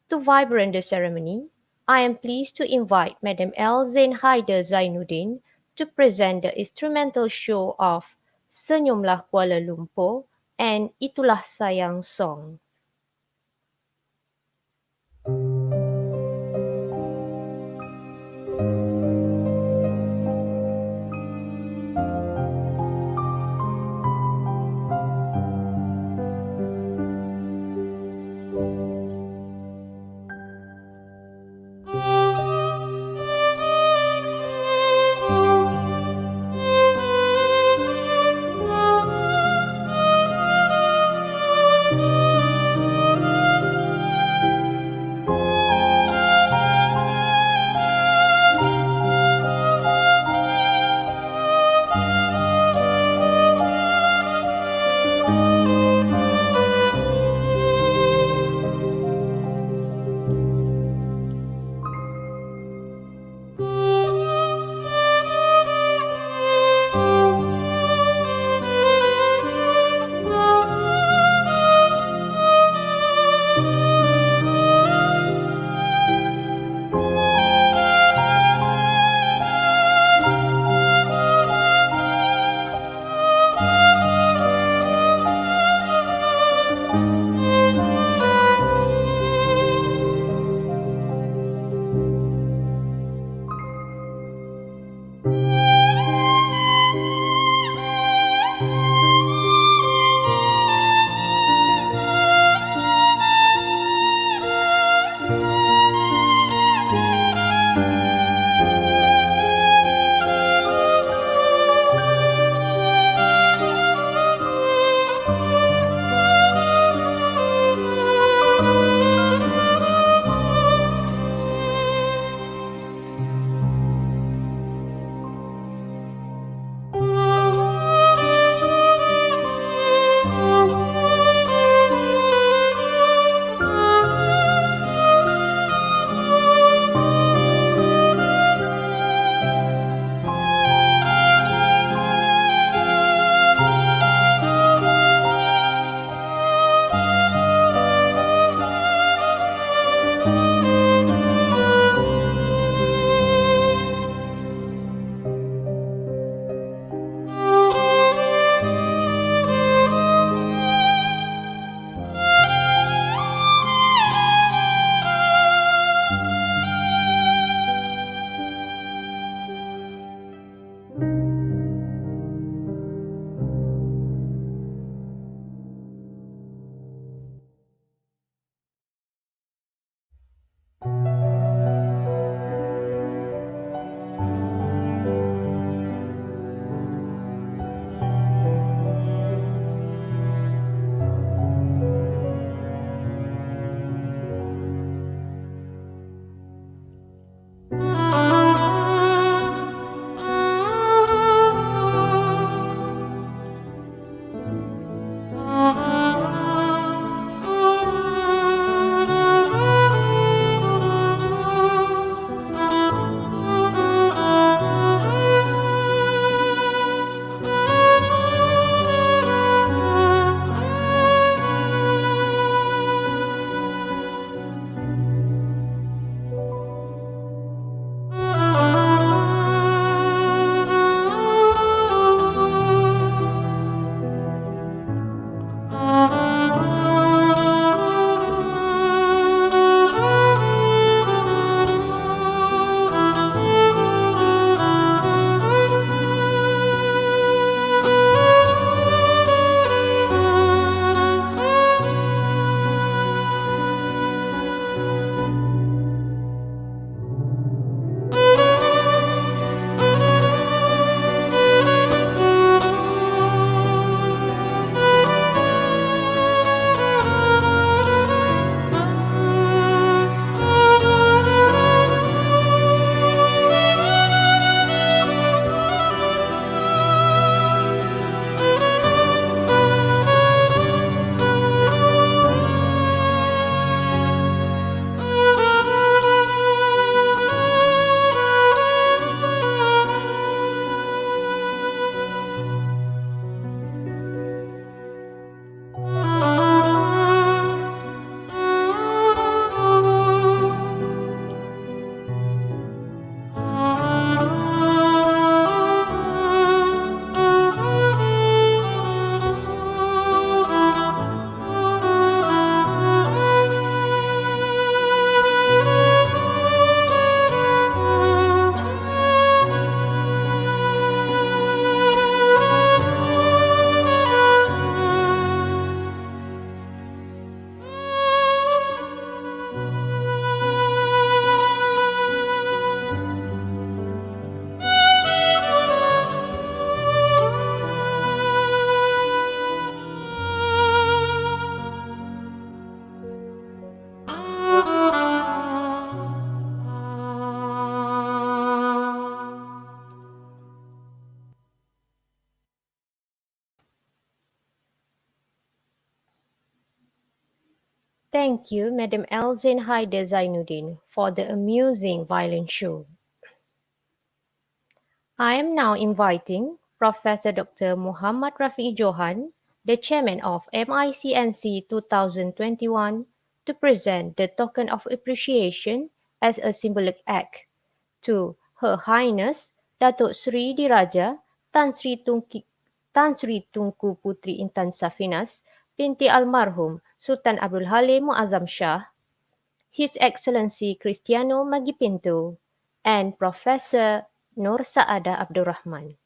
to vibrant the ceremony, I am pleased to invite Madam L. Zain Haider Zainuddin to present the instrumental show of Senyumlah Kuala Lumpur and Itulah Sayang song. Thank you, Madam Elzin Haider Zainuddin, for the amusing violin show. I am now inviting Professor Dr. Muhammad Rafi'i Johan, the Chairman of MICNC 2021, to present the token of appreciation as a symbolic act to Her Highness Datuk Sri Diraja Tan Sri Tunku Puteri Intan Safinas binti Almarhum Sultan Abdul Halim Muazzam Shah, His Excellency Cristiano Magipinto, and Professor Nur Saadah Abdul Rahman.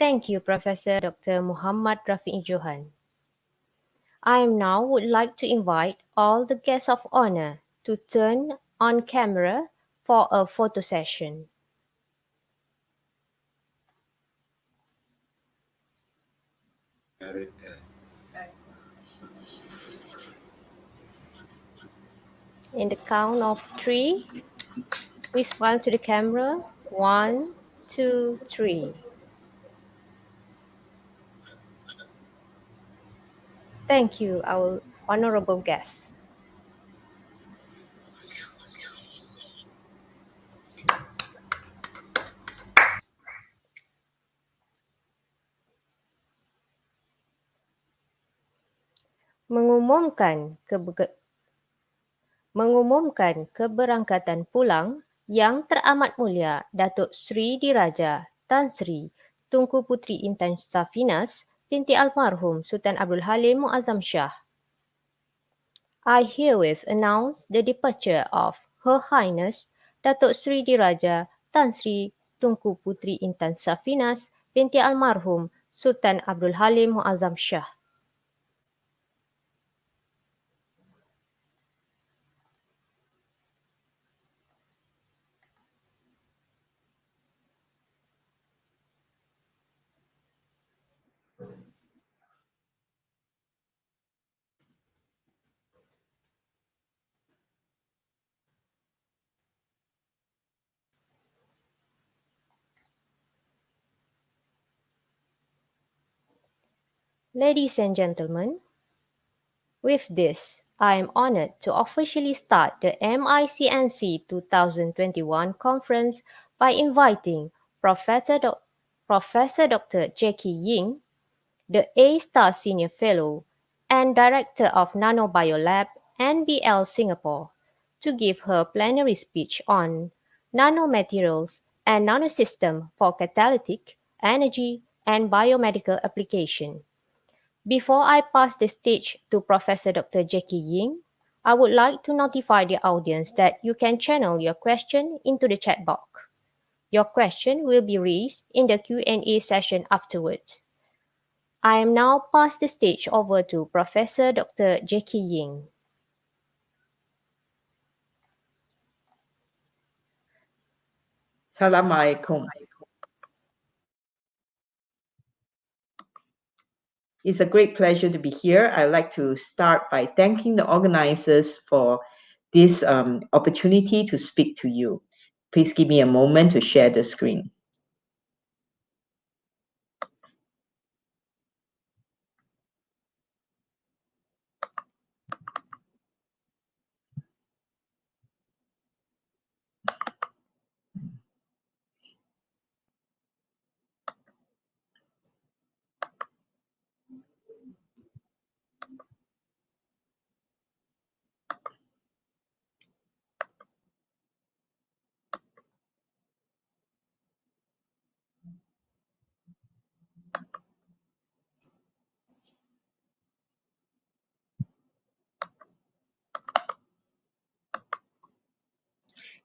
Thank you, Professor Dr. Muhammad Rafi'i Johan. I now would like to invite all the guests of honor to turn on camera for a photo session. In the count of 3, we smile to the camera. 1, 2, 3. Thank you, our honorable guests. Mengumumkan keberangkatan pulang Yang Teramat Mulia Datuk Sri Diraja Tan Sri Tunku Puteri Intan Safinas binti Almarhum Sultan Abdul Halim Muazzam Shah. I herewith announce the departure of Her Highness Datuk Sri Diraja Tan Sri Tunku Puteri Intan Safinas binti Almarhum Sultan Abdul Halim Muazzam Shah. Ladies and gentlemen, with this, I am honored to officially start the MICNC 2021 conference by inviting Professor Dr. Jackie Ying, the A-Star Senior Fellow and Director of Nanobiolab NBL Singapore, to give her plenary speech on nanomaterials and nanosystem for catalytic, energy, and biomedical application. Before I pass the stage to Professor Dr. Jackie Ying, I would like to notify the audience that you can channel your question into the chat box. Your question will be raised in the Q&A session afterwards. I am now pass the stage over to Professor Dr. Jackie Ying. Assalamualaikum. It's a great pleasure to be here. I'd like to start by thanking the organizers for this opportunity to speak to you. Please give me a moment to share the screen.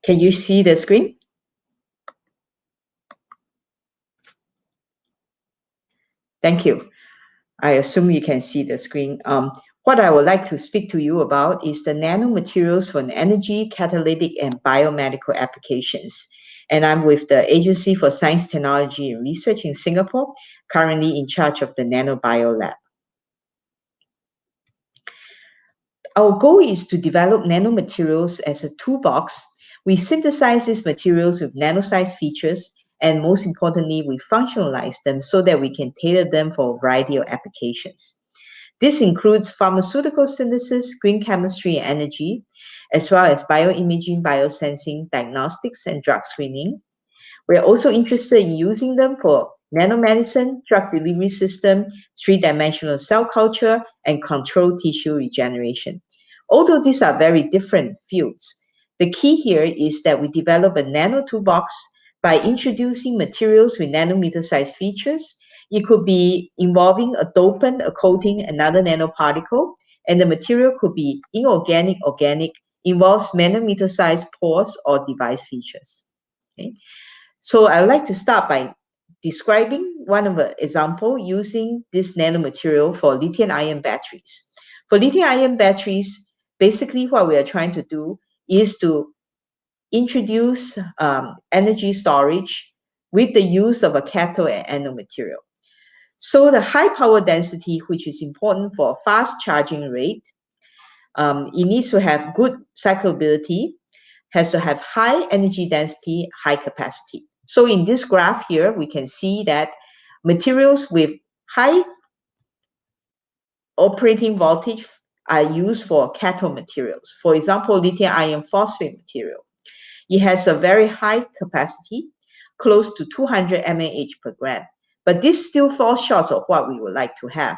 Can you see the screen? Thank you. I assume you can see the screen. What I would like to speak to you about is the nanomaterials for energy, catalytic, and biomedical applications. And I'm with the Agency for Science, Technology, and Research in Singapore, currently in charge of the NanoBio Lab. Our goal is to develop nanomaterials as a toolbox. We synthesize these materials with nano-sized features, and most importantly, we functionalize them so that we can tailor them for a variety of applications. This includes pharmaceutical synthesis, green chemistry, and energy, as well as bioimaging, biosensing, diagnostics, and drug screening. We are also interested in using them for nanomedicine, drug delivery system, three-dimensional cell culture, and controlled tissue regeneration. Although these are very different fields, the key here is that we develop a nano toolbox by introducing materials with nanometer-sized features. It could be involving a dopant, a coating, another nanoparticle, and the material could be inorganic, organic, involves nanometer-sized pores or device features. Okay? So I would like to start by describing one of the example using this nanomaterial for lithium-ion batteries. For lithium-ion batteries, basically what we are trying to do is to introduce energy storage with the use of a cathode and anode material. So the high power density, which is important for fast charging rate, it needs to have good cyclability, has to have high energy density, high capacity. So in this graph here, we can see that materials with high operating voltage are used for cathode materials. For example, lithium iron phosphate material. It has a very high capacity, close to 200 mAh per gram. But this still falls short of what we would like to have.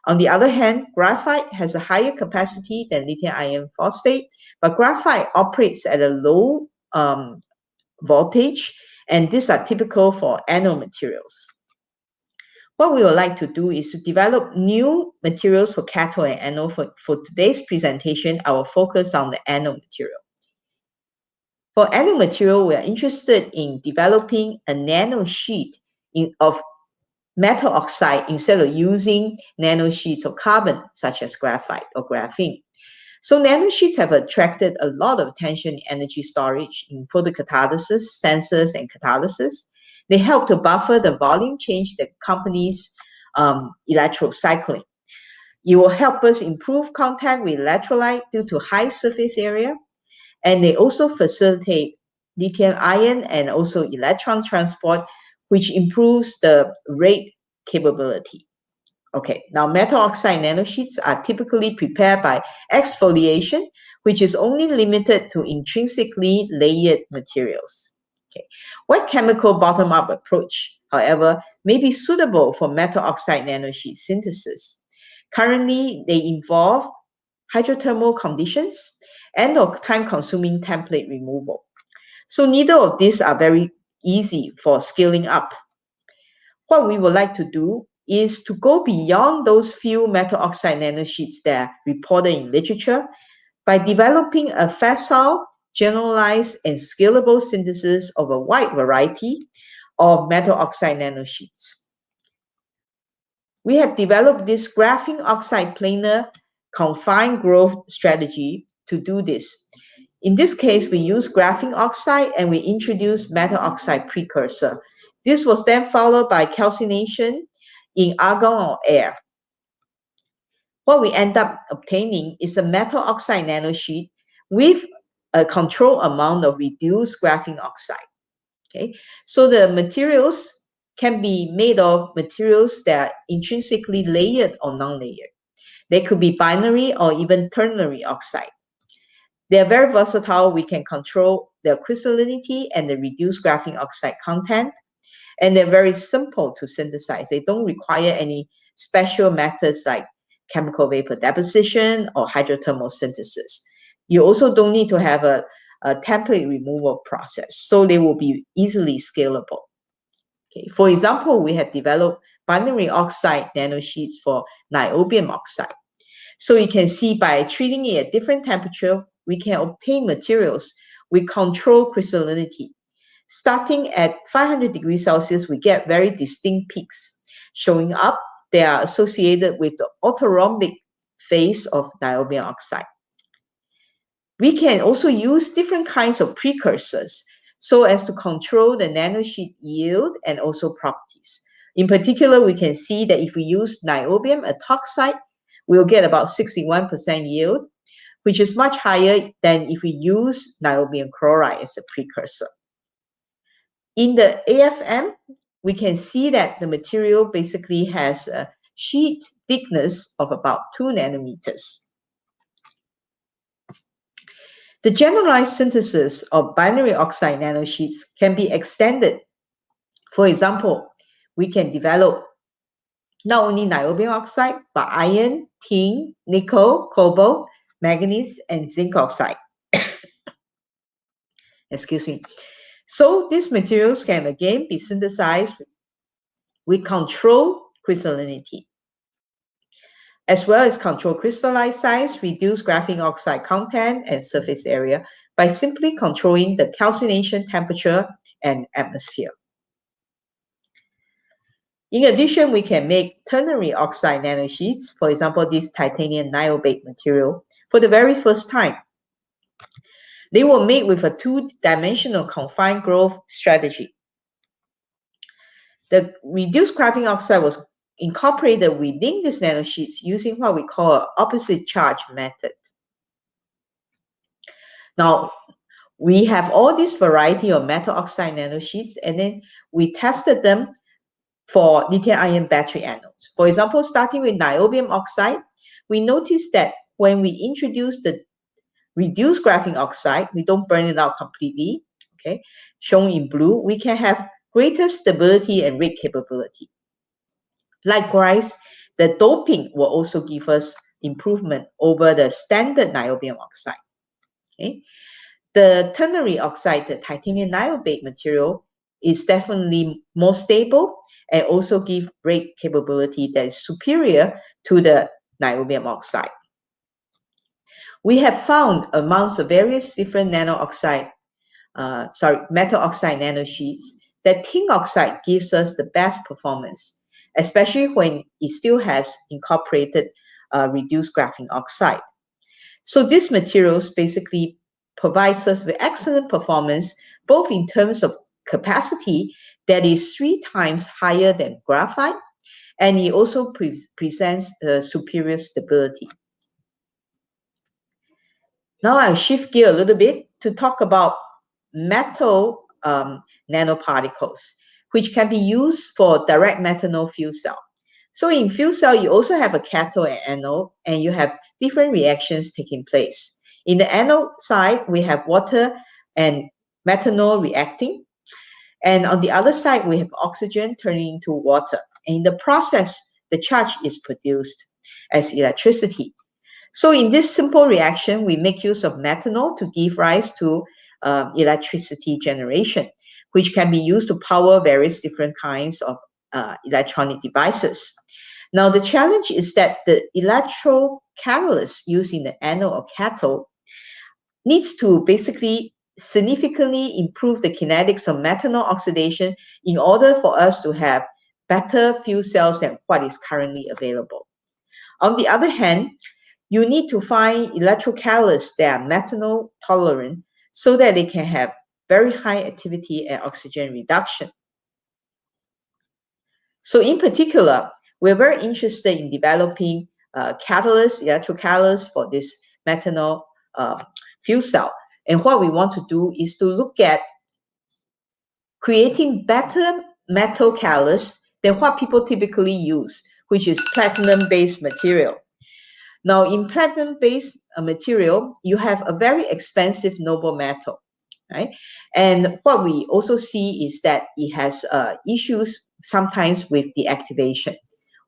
On the other hand, graphite has a higher capacity than lithium iron phosphate, but graphite operates at a low voltage, and these are typical for anode materials. What we would like to do is to develop new materials for cathode and anode. For today's presentation, I will focus on the anode material. For anode material, we are interested in developing a nano sheet of metal oxide instead of using nanosheets of carbon, such as graphite or graphene. So nanosheets have attracted a lot of attention in energy storage in photocatalysis, sensors, and catalysis. They help to buffer the volume change that accompanies electrocycling. It will help us improve contact with electrolyte due to high surface area, and they also facilitate lithium ion and also electron transport, which improves the rate capability. Okay, now metal oxide nanosheets are typically prepared by exfoliation, which is only limited to intrinsically layered materials. Okay, wet chemical bottom-up approach, however, may be suitable for metal oxide nanosheet synthesis. Currently, they involve hydrothermal conditions and or time-consuming template removal. So neither of these are very easy for scaling up. What we would like to do is to go beyond those few metal oxide nanosheets that are reported in literature by developing a facile, generalized, and scalable synthesis of a wide variety of metal oxide nanosheets. We have developed this graphene oxide planar confined growth strategy to do this. In this case, we use graphene oxide and we introduce metal oxide precursor. This was then followed by calcination in argon or air. What we end up obtaining is a metal oxide nanosheet with a controlled amount of reduced graphene oxide. Okay, so the materials can be made of materials that are intrinsically layered or non-layered. They could be binary or even ternary oxide. They are very versatile. We can control their crystallinity and the reduced graphene oxide content. And they're very simple to synthesize. They don't require any special methods like chemical vapor deposition or hydrothermal synthesis. You also don't need to have a template removal process, so they will be easily scalable. Okay. For example, we have developed binary oxide nanosheets for niobium oxide. So you can see by treating it at different temperature, we can obtain materials we control crystallinity. Starting at 500 degrees Celsius, we get very distinct peaks showing up. They are associated with the orthorhombic phase of niobium oxide. We can also use different kinds of precursors so as to control the nanosheet yield and also properties. In particular, we can see that if we use niobium etoxide, we'll get about 61% yield, which is much higher than if we use niobium chloride as a precursor. In the AFM, we can see that the material basically has a sheet thickness of about 2 nanometers. The generalized synthesis of binary oxide nanosheets can be extended. For example, we can develop not only niobium oxide, but iron, tin, nickel, cobalt, manganese, and zinc oxide. Excuse me. So these materials can again be synthesized with controlled crystallinity, as well as control crystalline size, reduce graphene oxide content and surface area by simply controlling the calcination temperature and atmosphere. In addition, we can make ternary oxide nanosheets, for example, this titanium niobate material, for the very first time. They were made with a two-dimensional confined growth strategy. The reduced graphene oxide was incorporated within these nanosheets using what we call an opposite charge method. Now, we have all this variety of metal oxide nanosheets, and then we tested them for lithium-ion battery anodes. For example, starting with niobium oxide, we noticed that when we introduce the reduced graphene oxide, we don't burn it out completely, okay, shown in blue, we can have greater stability and rate capability. Likewise, the doping will also give us improvement over the standard niobium oxide. Okay? The ternary oxide, the titanium niobate material, is definitely more stable and also give rate capability that is superior to the niobium oxide. We have found amongst the various different metal oxide nanosheets that tin oxide gives us the best performance, especially when it still has incorporated reduced graphene oxide. So these materials basically provides us with excellent performance, both in terms of capacity that is 3 times higher than graphite, and it also presents superior stability. Now I'll shift gear a little bit to talk about metal nanoparticles, which can be used for direct methanol fuel cell. So in fuel cell, you also have a cathode and anode, and you have different reactions taking place. In the anode side, we have water and methanol reacting. And on the other side, we have oxygen turning into water. And in the process, the charge is produced as electricity. So in this simple reaction, we make use of methanol to give rise to electricity generation, which can be used to power various different kinds of electronic devices. Now, the challenge is that the electrocatalyst used in the anode or cathode needs to basically significantly improve the kinetics of methanol oxidation in order for us to have better fuel cells than what is currently available. On the other hand, you need to find electrocatalysts that are methanol tolerant so that they can have very high activity and oxygen reduction. So in particular, we're very interested in developing electrocatalysts for this methanol fuel cell. And what we want to do is to look at creating better metal catalysts than what people typically use, which is platinum-based material. Now, in platinum-based material, you have a very expensive noble metal, right? And what we also see is that it has issues sometimes with the activation.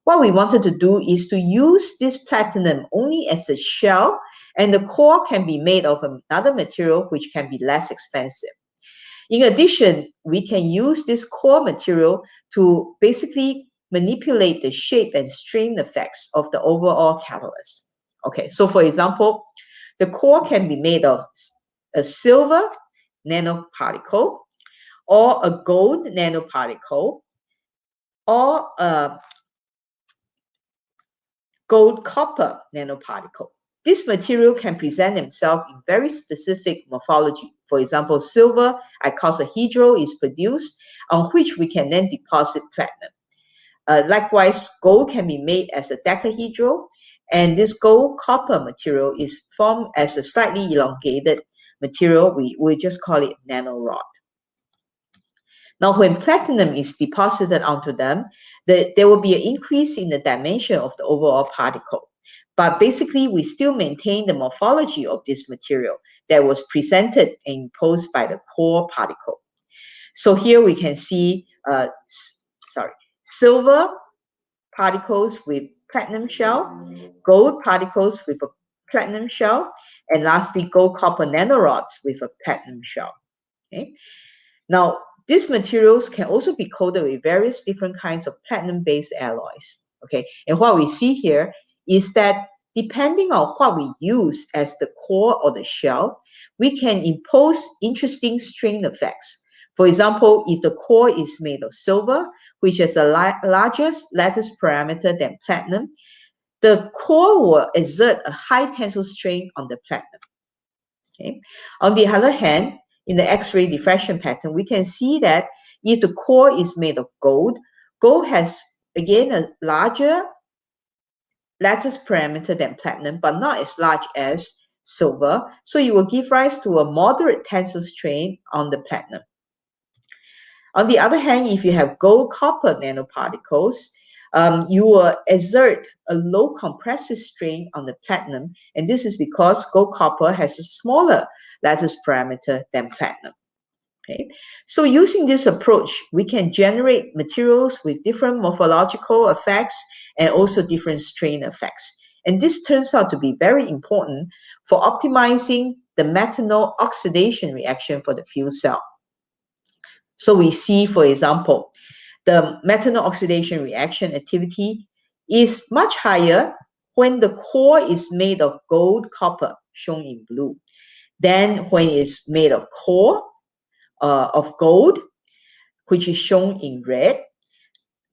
What we wanted to do is to use this platinum only as a shell, and the core can be made of another material which can be less expensive. In addition, we can use this core material to basically manipulate the shape and strain effects of the overall catalyst. Okay, so for example, the core can be made of silver, nanoparticle, or a gold nanoparticle, or a gold copper nanoparticle. This material can present themselves in very specific morphology. For example, silver icosahedral is produced, on which we can then deposit platinum. Likewise, gold can be made as a decahedral, and this gold copper material is formed as a slightly elongated material. We just call it nanorod. Now, when platinum is deposited onto them, there will be an increase in the dimension of the overall particle. But basically, we still maintain the morphology of this material that was presented and imposed by the core particle. So here we can see, silver particles with platinum shell, gold particles with a platinum shell, and lastly, gold copper nanorods with a platinum shell. Okay. Now, these materials can also be coated with various different kinds of platinum-based alloys. Okay, and what we see here is that depending on what we use as the core or the shell, we can impose interesting strain effects. For example, if the core is made of silver, which has a largest lattice parameter than platinum, the core will exert a high tensile strain on the platinum. Okay. On the other hand, in the X-ray diffraction pattern, we can see that if the core is made of gold, gold has, again, a larger lattice parameter than platinum, but not as large as silver. So it will give rise to a moderate tensile strain on the platinum. On the other hand, if you have gold copper nanoparticles, you will exert a low compressive strain on the platinum, and this is because gold copper has a smaller lattice parameter than platinum. Okay, so using this approach, we can generate materials with different morphological effects and also different strain effects. And this turns out to be very important for optimizing the methanol oxidation reaction for the fuel cell. So we see, for example, the methanol oxidation reaction activity is much higher when the core is made of gold copper, shown in blue, than when it's made of core of gold, which is shown in red,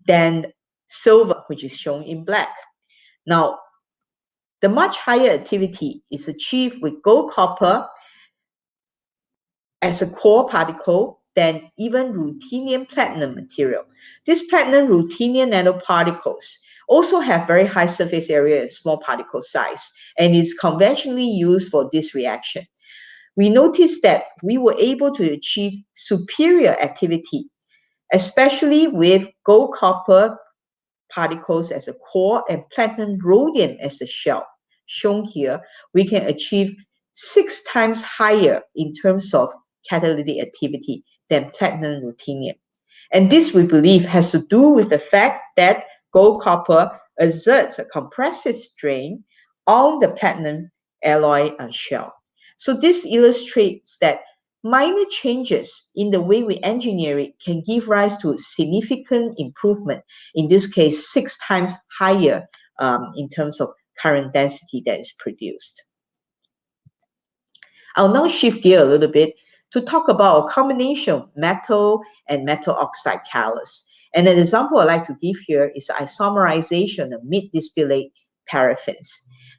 than silver, which is shown in black. Now, the much higher activity is achieved with gold copper as a core particle than even ruthenium platinum material. These platinum ruthenium nanoparticles also have very high surface area and small particle size, and is conventionally used for this reaction. We noticed that we were able to achieve superior activity, especially with gold copper particles as a core and platinum rhodium as a shell. Shown here, we can achieve 6 times higher in terms of catalytic activity than platinum ruthenium. And this, we believe, has to do with the fact that gold copper exerts a compressive strain on the platinum alloy shell. So this illustrates that minor changes in the way we engineer it can give rise to significant improvement, in this case 6 times higher in terms of current density that is produced. I'll now shift gear a little bit to talk about a combination of metal and metal oxide catalyst. And an example I'd like to give here is isomerization of mid-distillate paraffins.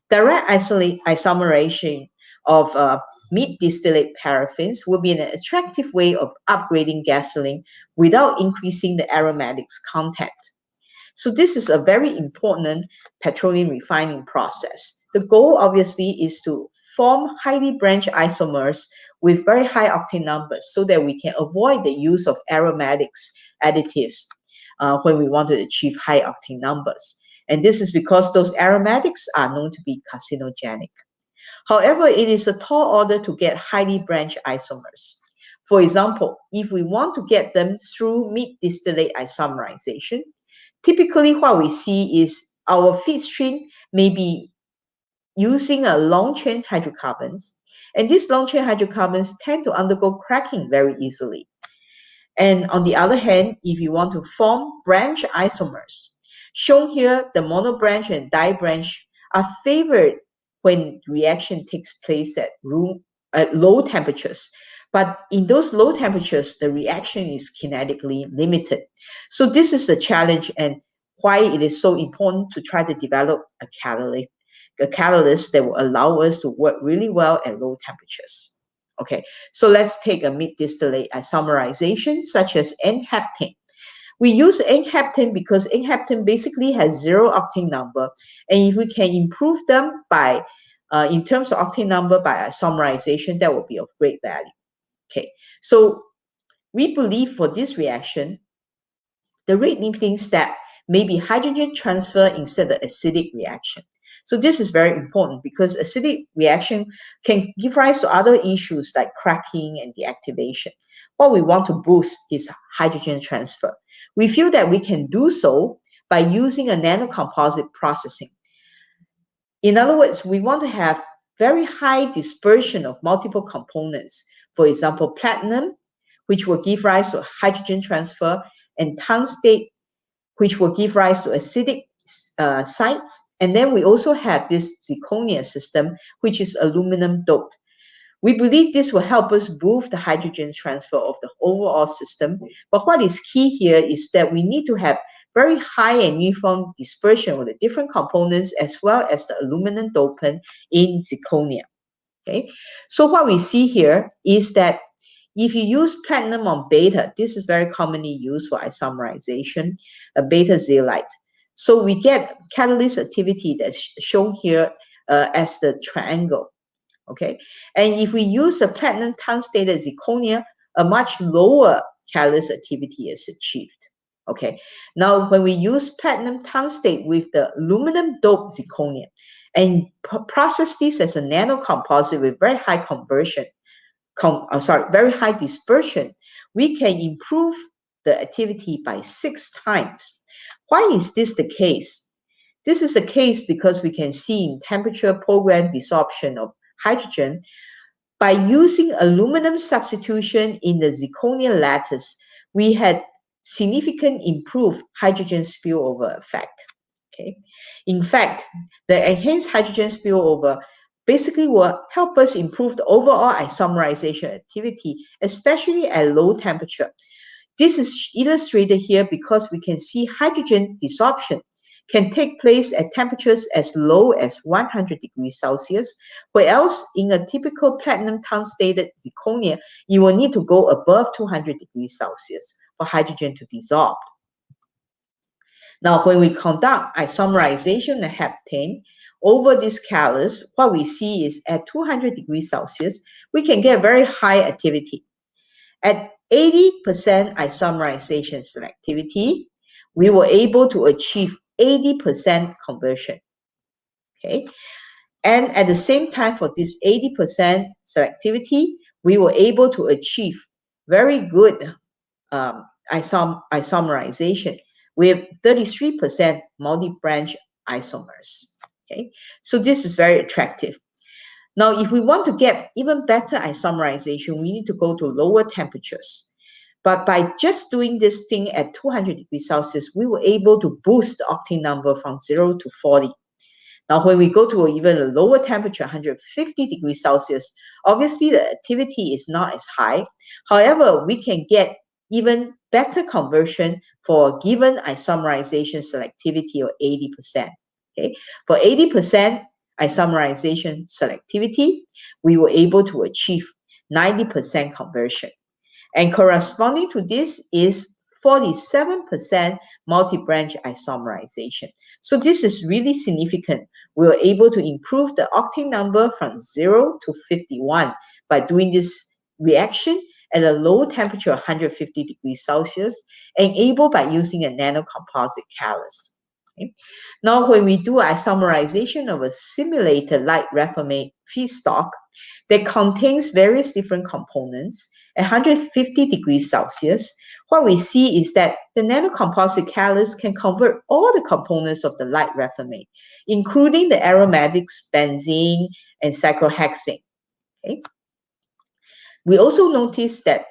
Direct isomerization of mid-distillate paraffins will be an attractive way of upgrading gasoline without increasing the aromatics content. So this is a very important petroleum refining process. The goal, obviously, is to form highly branched isomers with very high octane numbers so that we can avoid the use of aromatics additives when we want to achieve high octane numbers. And this is because those aromatics are known to be carcinogenic. However, it is a tall order to get highly branched isomers. For example, if we want to get them through mid-distillate isomerization, typically what we see is our feed stream may be using a long-chain hydrocarbons, and these long-chain hydrocarbons tend to undergo cracking very easily. And on the other hand, if you want to form branch isomers, shown here, the monobranch and dibranch are favored when reaction takes place at low temperatures. But in those low temperatures, the reaction is kinetically limited. So this is the challenge and why it is so important to try to develop a catalyst that will allow us to work really well at low temperatures. Okay, so let's take a mid-distillate isomerization such as N-heptane. We use N-heptane because N-heptane basically has 0 octane number, and if we can improve them by, in terms of octane number by isomerization, that would be of great value. Okay, so we believe for this reaction, the rate limiting step may be hydrogen transfer instead of acidic reaction. So this is very important because acidic reaction can give rise to other issues like cracking and deactivation. What we want to boost is hydrogen transfer. We feel that we can do so by using a nanocomposite processing. In other words, we want to have very high dispersion of multiple components. For example, platinum, which will give rise to hydrogen transfer, and tungstate, which will give rise to acidic sites. And then we also have this zirconia system, which is aluminum doped. We believe this will help us boost the hydrogen transfer of the overall system. But what is key here is that we need to have very high and uniform dispersion of the different components as well as the aluminum dopant in zirconia. Okay, so what we see here is that if you use platinum on beta, this is very commonly used for isomerization, a beta zeolite. So we get catalyst activity that's shown here as the triangle. Okay, and if we use a platinum tungstate zirconia, a much lower catalyst activity is achieved. Okay, now when we use platinum tungstate with the aluminum doped zirconia and process this as a nanocomposite with very high conversion, very high dispersion, we can improve the activity by 6 times. Why is this the case? This is the case because we can see in temperature programmed desorption of hydrogen by using aluminum substitution in the zirconia lattice, we had significant improved hydrogen spillover effect. Okay, in fact, the enhanced hydrogen spillover basically will help us improve the overall isomerization activity, especially at low temperature. This is illustrated here because we can see hydrogen desorption can take place at temperatures as low as 100 degrees Celsius, where else in a typical platinum tungstated zirconia, you will need to go above 200 degrees Celsius for hydrogen to dissolve. Now, when we conduct isomerization of heptane over this catalyst, what we see is at 200 degrees Celsius, we can get very high activity. At 80% isomerization selectivity, we were able to achieve 80% conversion. Okay, and at the same time for this 80% selectivity, we were able to achieve very good isomerization with 33% multi-branch isomers. Okay, so this is very attractive. Now, if we want to get even better isomerization, we need to go to lower temperatures. But by just doing this thing at 200 degrees Celsius, we were able to boost the octane number from 0 to 40. Now, when we go to even a lower temperature, 150 degrees Celsius, obviously the activity is not as high. However, we can get even better conversion for a given isomerization selectivity of 80%. Okay, for 80% isomerization selectivity, we were able to achieve 90% conversion. And corresponding to this is 47% multi-branch isomerization. So this is really significant. We were able to improve the octane number from 0 to 51 by doing this reaction at a low temperature of 150 degrees Celsius, enabled by using a nanocomposite catalyst. Okay. Now, when we do isomerization of a simulated light reformate feedstock that contains various different components at 150 degrees Celsius, what we see is that the nanocomposite catalyst can convert all the components of the light reformate, including the aromatics, benzene, and cyclohexane. Okay. We also noticed that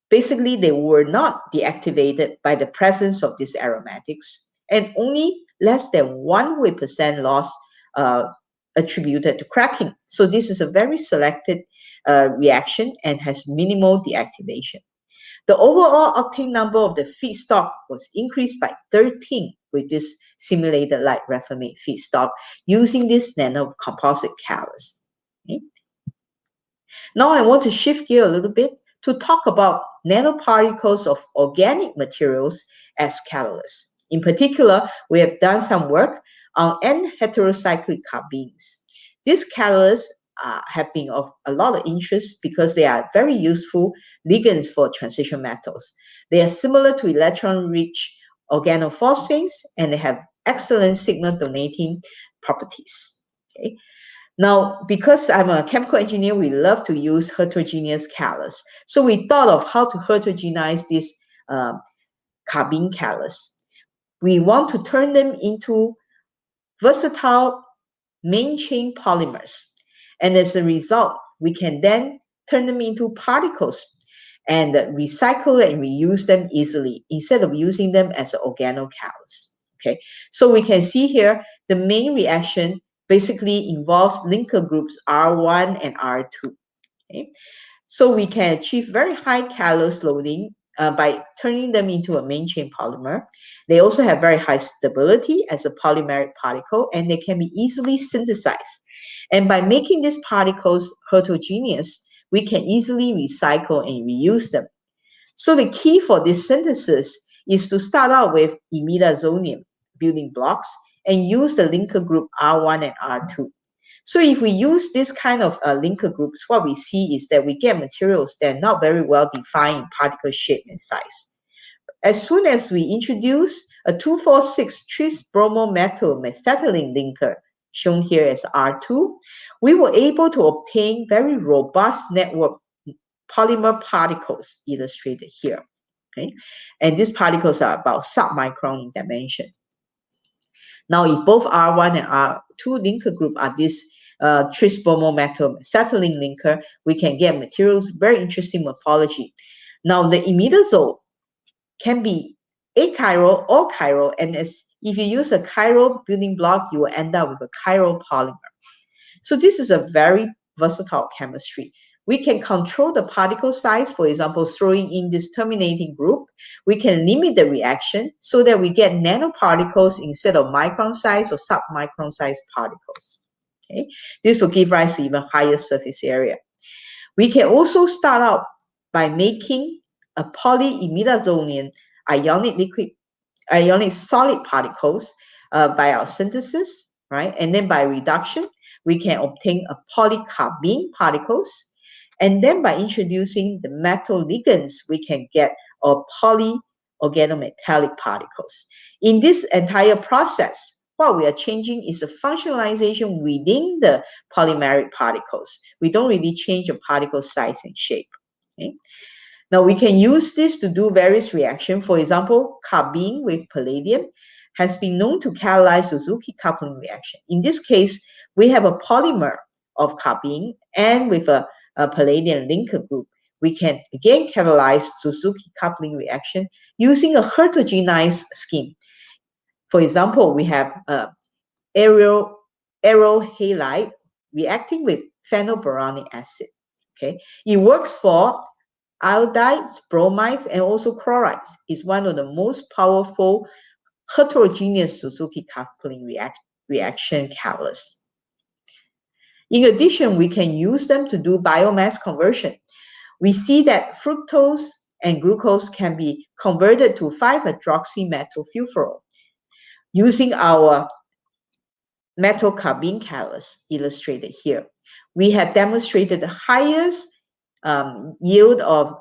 basically they were not deactivated by the presence of these aromatics, and only less than 1% loss attributed to cracking. So this is a very selected reaction and has minimal deactivation. The overall octane number of the feedstock was increased by 13 with this simulated light raffinate feedstock using this nanocomposite catalyst. Okay. Now I want to shift gear a little bit to talk about nanoparticles of organic materials as catalysts. In particular, we have done some work on N-heterocyclic carbenes. These catalysts have been of a lot of interest because they are very useful ligands for transition metals. They are similar to electron-rich organophosphates, and they have excellent signal donating properties. Okay. Now, because I'm a chemical engineer, we love to use heterogeneous catalysts. So we thought of how to heterogenize these carbene catalysts. We want to turn them into versatile main chain polymers. And as a result, we can then turn them into particles and recycle and reuse them easily instead of using them as an organocatalyst. Okay, so we can see here the main reaction basically involves linker groups R1 and R2. Okay, so we can achieve very high catalyst loading by turning them into a main chain polymer. They also have very high stability as a polymeric particle, and they can be easily synthesized. And by making these particles heterogeneous, we can easily recycle and reuse them. So the key for this synthesis is to start out with imidazonium building blocks and use the linker group R1 and R2. So if we use this kind of linker groups, what we see is that we get materials that are not very well defined in particle shape and size. As soon as we introduce a 2,4,6 tris bromometal mesacetylene linker, shown here as R2, we were able to obtain very robust network polymer particles illustrated here. Okay, and these particles are about sub-micron in dimension. Now, if both R1 and R2 linker group are this tris bromometal mesacetylene linker, we can get materials very interesting morphology. Now, the imidazole can be achiral or chiral, and if you use a chiral building block, you will end up with a chiral polymer. So this is a very versatile chemistry. We can control the particle size, for example, throwing in this terminating group. We can limit the reaction so that we get nanoparticles instead of micron size or sub-micron size particles. Okay, this will give rise to even higher surface area. We can also start out by making a polyimidazonium ionic solid particles by our synthesis, right? And then by reduction, we can obtain a polycarbene particles. And then by introducing the metal ligands, we can get a polyorganometallic particles. In this entire process, what we are changing is the functionalization within the polymeric particles. We don't really change the particle size and shape. Okay? Now we can use this to do various reactions. For example, carbene with palladium has been known to catalyze Suzuki coupling reaction. In this case, we have a polymer of carbene, and with a palladium linker group, we can again catalyze Suzuki coupling reaction using a heterogenized scheme. For example, we have aryl halide reacting with phenylboronic acid. Okay, it works for iodides, bromides, and also chlorides. Is one of the most powerful heterogeneous Suzuki coupling reaction catalysts. In addition, we can use them to do biomass conversion. We see that fructose and glucose can be converted to 5-hydroxymethylfurfural using our metal carbene catalyst illustrated here. We have demonstrated the highest yield of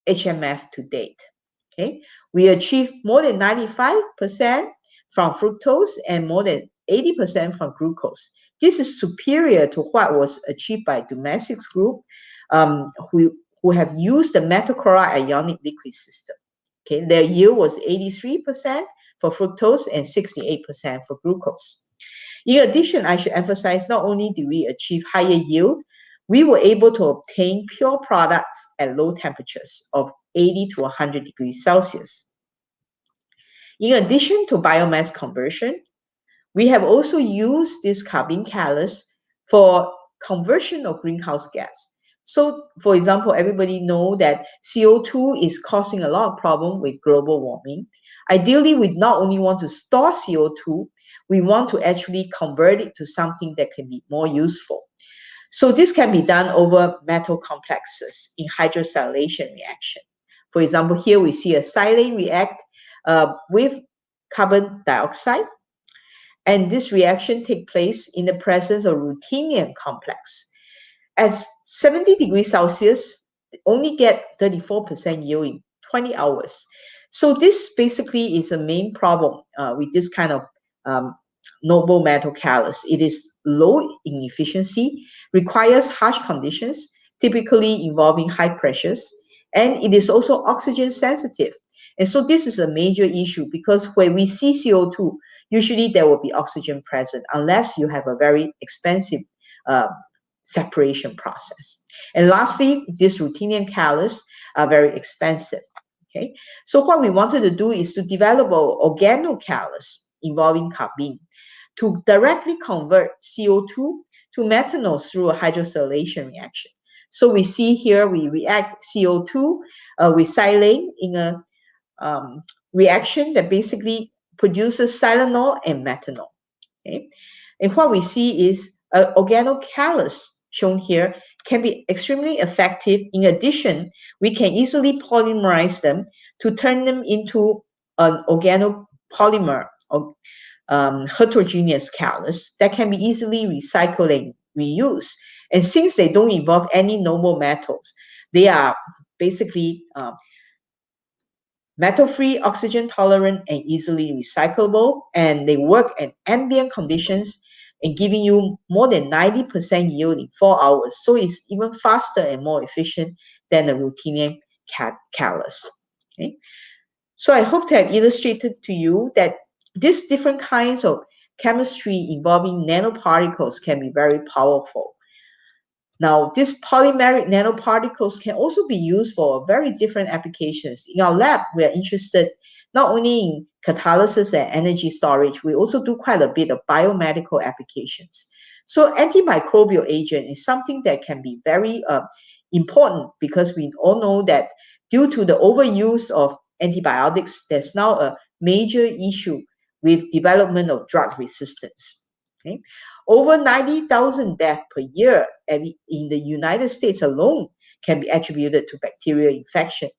HMF to date. Okay, we achieved more than 95% from fructose and more than 80% from glucose. This is superior to what was achieved by Domestic's group, who have used the metal chloride ionic liquid system. Okay, their yield was 83% for fructose and 68% for glucose. In addition, I should emphasize, not only do we achieve higher yield, we were able to obtain pure products at low temperatures of 80 to 100 degrees Celsius. In addition to biomass conversion, we have also used this carbene catalyst for conversion of greenhouse gas. So, for example, everybody know that CO2 is causing a lot of problem with global warming. Ideally, we not only want to store CO2, we want to actually convert it to something that can be more useful. So this can be done over metal complexes in hydrosilation reaction. For example, here we see a silane react with carbon dioxide, and this reaction takes place in the presence of ruthenium complex. At 70 degrees Celsius, only get 34% yield in 20 hours. So this basically is a main problem with this kind of noble metal catalyst. It is low in efficiency, requires harsh conditions, typically involving high pressures, and it is also oxygen sensitive. And so this is a major issue because when we see CO2, usually there will be oxygen present unless you have a very expensive separation process. And lastly, these ruthenium catalysts are very expensive. Okay, so what we wanted to do is to develop an organocatalyst involving carbene to directly convert CO2 to methanol through a hydrosilation reaction. So we see here we react CO2 with silane in a reaction that basically produces silanol and methanol. Okay, and what we see is organocatalyst shown here can be extremely effective. In addition, we can easily polymerize them to turn them into an organopolymer or heterogeneous catalyst that can be easily recycled and reused. And since they don't involve any noble metals, they are basically metal-free, oxygen-tolerant, and easily recyclable, and they work at ambient conditions and giving you more than 90% yield in 4 hours. So it's even faster and more efficient than the ruthenium catalyst. Okay? So I hope to have illustrated to you that these different kinds of chemistry involving nanoparticles can be very powerful. Now, these polymeric nanoparticles can also be used for very different applications. In our lab, we are interested not only in catalysis and energy storage, we also do quite a bit of biomedical applications. So antimicrobial agent is something that can be very important because we all know that due to the overuse of antibiotics, there's now a major issue with development of drug resistance. Okay? Over 90,000 deaths per year in the United States alone can be attributed to bacterial infection.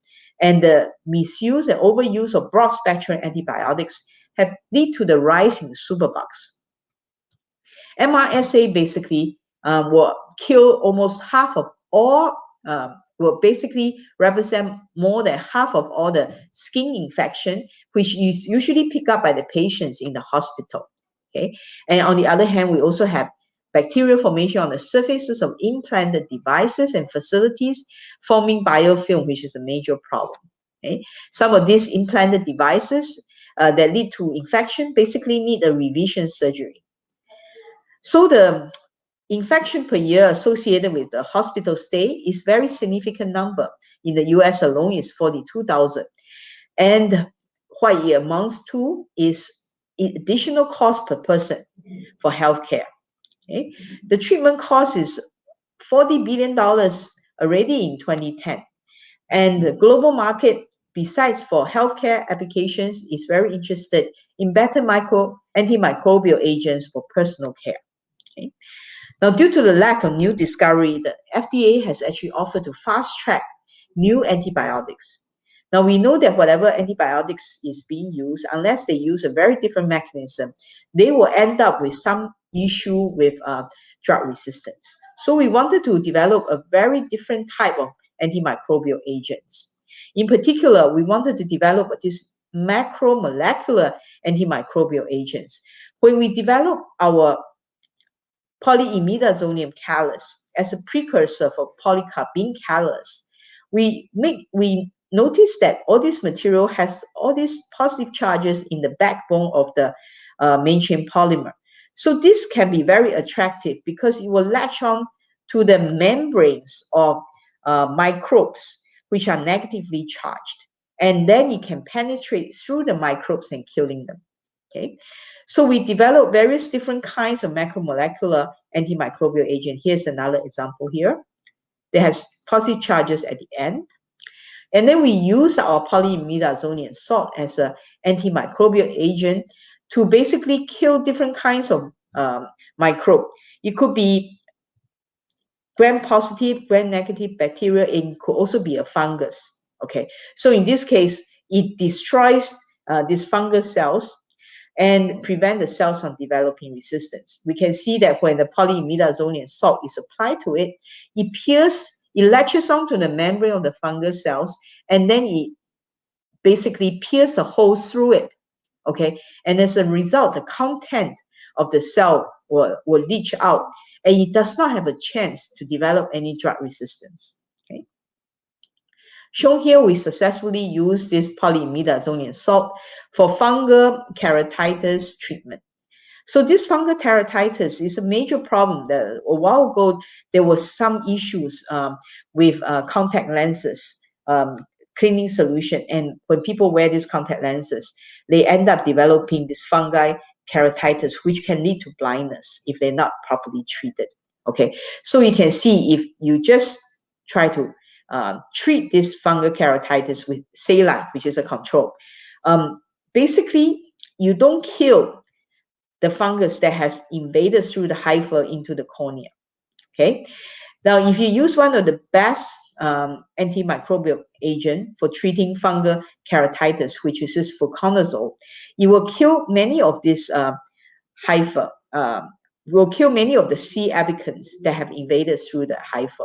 And the misuse and overuse of broad-spectrum antibiotics have led to the rise in superbugs. MRSA basically will kill almost half of all, will basically represent more than half of all the skin infection, which is usually picked up by the patients in the hospital. Okay, and on the other hand, we also have bacterial formation on the surfaces of implanted devices and facilities, forming biofilm, which is a major problem. Okay, some of these implanted devices that lead to infection basically need a revision surgery. So the infection per year associated with the hospital stay is very significant number. In the US alone is 42,000. And what it amounts to is additional cost per person for healthcare. Okay? The treatment cost is $40 billion already in 2010. And the global market, besides for healthcare applications, is very interested in better antimicrobial agents for personal care. Okay? Now, due to the lack of new discovery, the FDA has actually offered to fast-track new antibiotics. Now, we know that whatever antibiotics is being used, unless they use a very different mechanism, they will end up with some issue with drug resistance. So we wanted to develop a very different type of antimicrobial agents. In particular, we wanted to develop these macromolecular antimicrobial agents. When we develop our polyimidazonium catalyst as a precursor for polycarbene catalyst, we notice that all this material has all these positive charges in the backbone of the main chain polymer. So this can be very attractive because it will latch on to the membranes of microbes which are negatively charged, and then it can penetrate through the microbes and killing them. Okay, so we develop various different kinds of macromolecular antimicrobial agent. Here's another example here. that has positive charges at the end. And then we use our polyimidazonium salt as an antimicrobial agent to basically kill different kinds of microbe. It could be gram-positive, gram-negative bacteria, and it could also be a fungus. Okay, so in this case, it destroys these fungus cells and prevent the cells from developing resistance. We can see that when the polyimidazonium salt is applied to it, it latches onto the membrane of the fungus cells, and then it basically pierces a hole through it. Okay, and as a result, the content of the cell will leach out, and it does not have a chance to develop any drug resistance. Okay. Shown here, we successfully used this polyimidazonium salt for fungal keratitis treatment. So this fungal keratitis is a major problem. That a while ago, there was some issues with contact lenses cleaning solution. And when people wear these contact lenses, they end up developing this fungal keratitis, which can lead to blindness if they're not properly treated. Okay, so you can see if you just try to treat this fungal keratitis with saline, which is a control, basically you don't kill the fungus that has invaded through the hypha into the cornea. Okay, now if you use one of the best antimicrobial agent for treating fungal keratitis, which is this fluconazole, it will kill many of these hypha, will kill many of the C. albicans that have invaded through the hypha.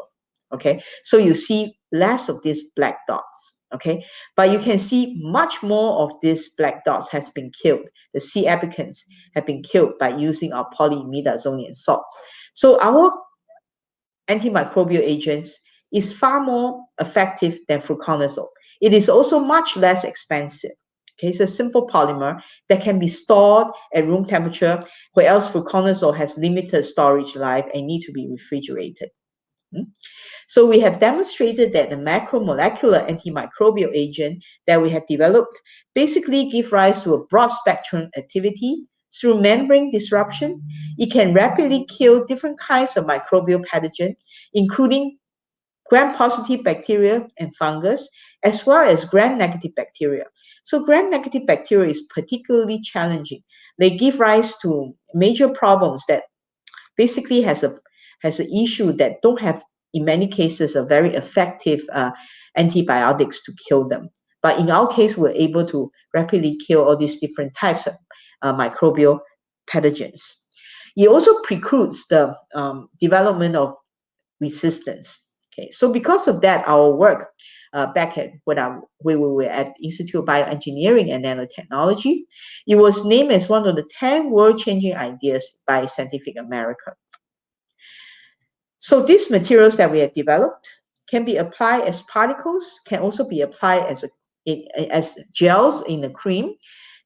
Okay, so you see less of these black dots. Okay, but you can see much more of these black dots has been killed. The C. albicans have been killed by using our polyimidazonium salts. So our antimicrobial agents is far more effective than fluconazole. It is also much less expensive. Okay, it's a simple polymer that can be stored at room temperature, where else fluconazole has limited storage life and need to be refrigerated. So we have demonstrated that the macromolecular antimicrobial agent that we have developed basically give rise to a broad spectrum activity through membrane disruption. It can rapidly kill different kinds of microbial pathogens, including gram-positive bacteria and fungus, as well as gram-negative bacteria. So gram-negative bacteria is particularly challenging. They give rise to major problems that basically has an issue that don't have, in many cases, a very effective antibiotics to kill them. But in our case, we're able to rapidly kill all these different types of microbial pathogens. It also precludes the development of resistance. Okay, so because of that, our work back at when we were at Institute of Bioengineering and Nanotechnology, it was named as one of the 10 world-changing ideas by Scientific American. So these materials that we have developed can be applied as particles, can also be applied as gels in a cream.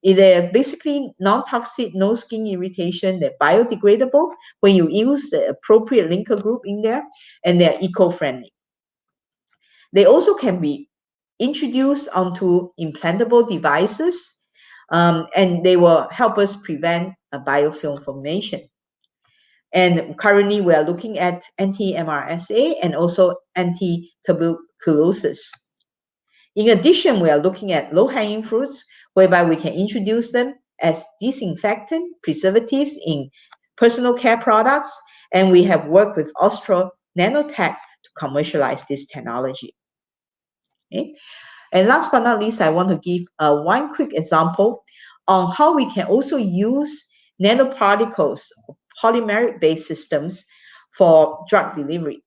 They're basically non-toxic, no skin irritation, they're biodegradable when you use the appropriate linker group in there, and they're eco-friendly. They also can be introduced onto implantable devices, and they will help us prevent a biofilm formation. And currently we are looking at anti-MRSA and also anti-tuberculosis. In addition, we are looking at low-hanging fruits, whereby we can introduce them as disinfectant, preservatives in personal care products, and we have worked with Austro Nanotech to commercialize this technology. Okay. And last but not least, I want to give one quick example on how we can also use nanoparticles, polymeric-based systems for drug delivery.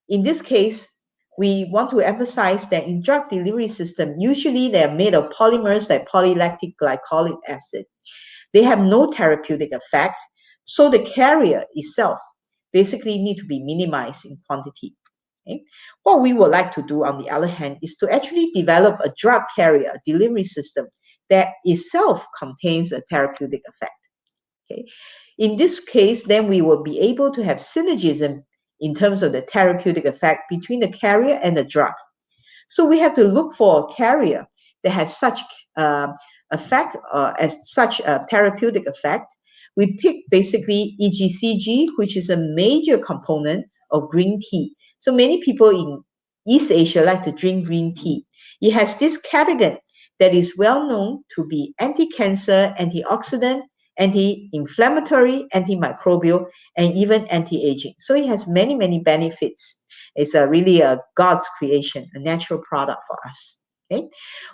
In this case, we want to emphasize that in drug delivery system, usually they are made of polymers like polylactic glycolic acid. They have no therapeutic effect, so the carrier itself basically need to be minimized in quantity. Okay? What we would like to do, on the other hand, is to actually develop a drug carrier, a delivery system that itself contains a therapeutic effect. Okay? In this case, then we will be able to have synergism in terms of the therapeutic effect between the carrier and the drug. So we have to look for a carrier that has such effect, as such a therapeutic effect. We pick basically EGCG, which is a major component of green tea. So many people in East Asia like to drink green tea. It has this catechin that is well known to be anti-cancer, antioxidant, anti-inflammatory, antimicrobial, and even anti-aging. So it has many, many benefits. It's really a God's creation, a natural product for us. Okay?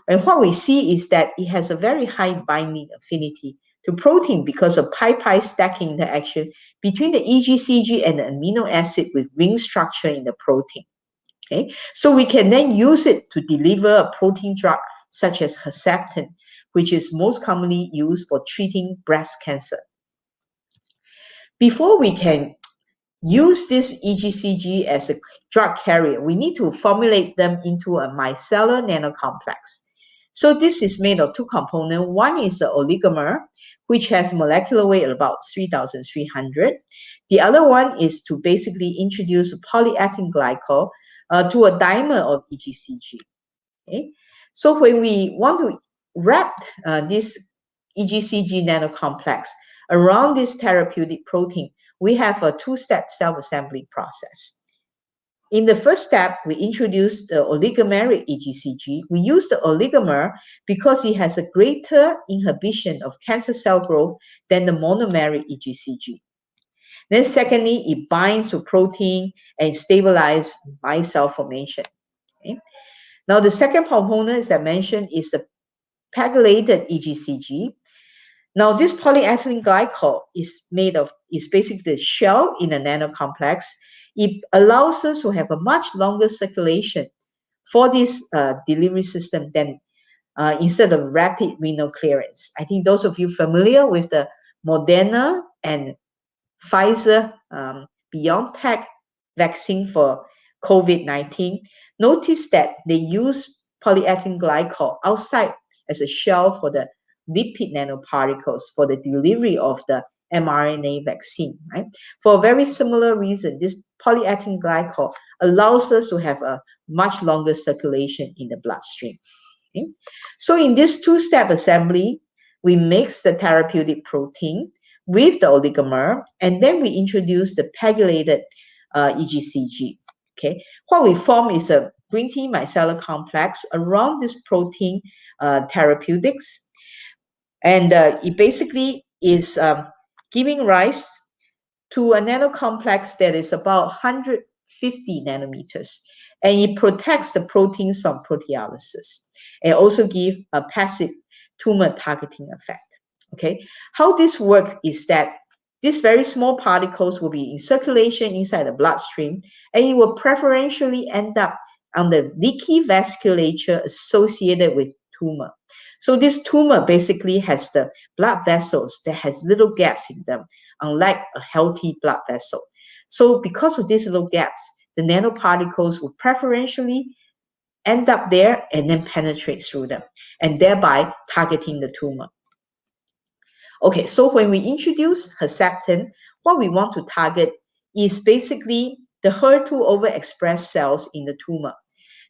And what we see is that it has a very high binding affinity to protein because of pi-pi stacking interaction between the EGCG and the amino acid with ring structure in the protein. Okay? So we can then use it to deliver a protein drug such as Herceptin, which is most commonly used for treating breast cancer. Before we can use this EGCG as a drug carrier, we need to formulate them into a micellar nanocomplex. So this is made of two components. One is the oligomer, which has molecular weight about 3,300. The other one is to basically introduce polyethylene glycol to a dimer of EGCG. Okay? So when we want to wrap this EGCG nanocomplex around this therapeutic protein, we have a two-step self-assembly process. In the first step, we introduce the oligomeric EGCG. We use the oligomer because it has a greater inhibition of cancer cell growth than the monomeric EGCG. Then secondly, it binds to protein and stabilizes micelle formation. Okay? Now, the second component, as I mentioned, is the pegylated EGCG. Now, this polyethylene glycol is basically the shell in a nanocomplex. It allows us to have a much longer circulation for this delivery system than instead of rapid renal clearance. I think those of you familiar with the Moderna and Pfizer BioNTech vaccine for COVID-19, notice that they use polyethylene glycol outside as a shell for the lipid nanoparticles for the delivery of the mRNA vaccine, right? For a very similar reason, this polyethylene glycol allows us to have a much longer circulation in the bloodstream. Okay? So in this two-step assembly, we mix the therapeutic protein with the oligomer, and then we introduce the pegylated EGCG. Okay, what we form is a green tea micellar complex around this protein therapeutics, and it basically is giving rise to a nanocomplex that is about 150 nanometers, and it protects the proteins from proteolysis and also give a passive tumor targeting effect. Okay, how this works is that these very small particles will be in circulation inside the bloodstream, and it will preferentially end up on the leaky vasculature associated with tumor. So this tumor basically has the blood vessels that has little gaps in them, unlike a healthy blood vessel. So because of these little gaps, the nanoparticles will preferentially end up there and then penetrate through them, and thereby targeting the tumor. Okay, so when we introduce Herceptin, what we want to target is basically the HER2 overexpressed cells in the tumor.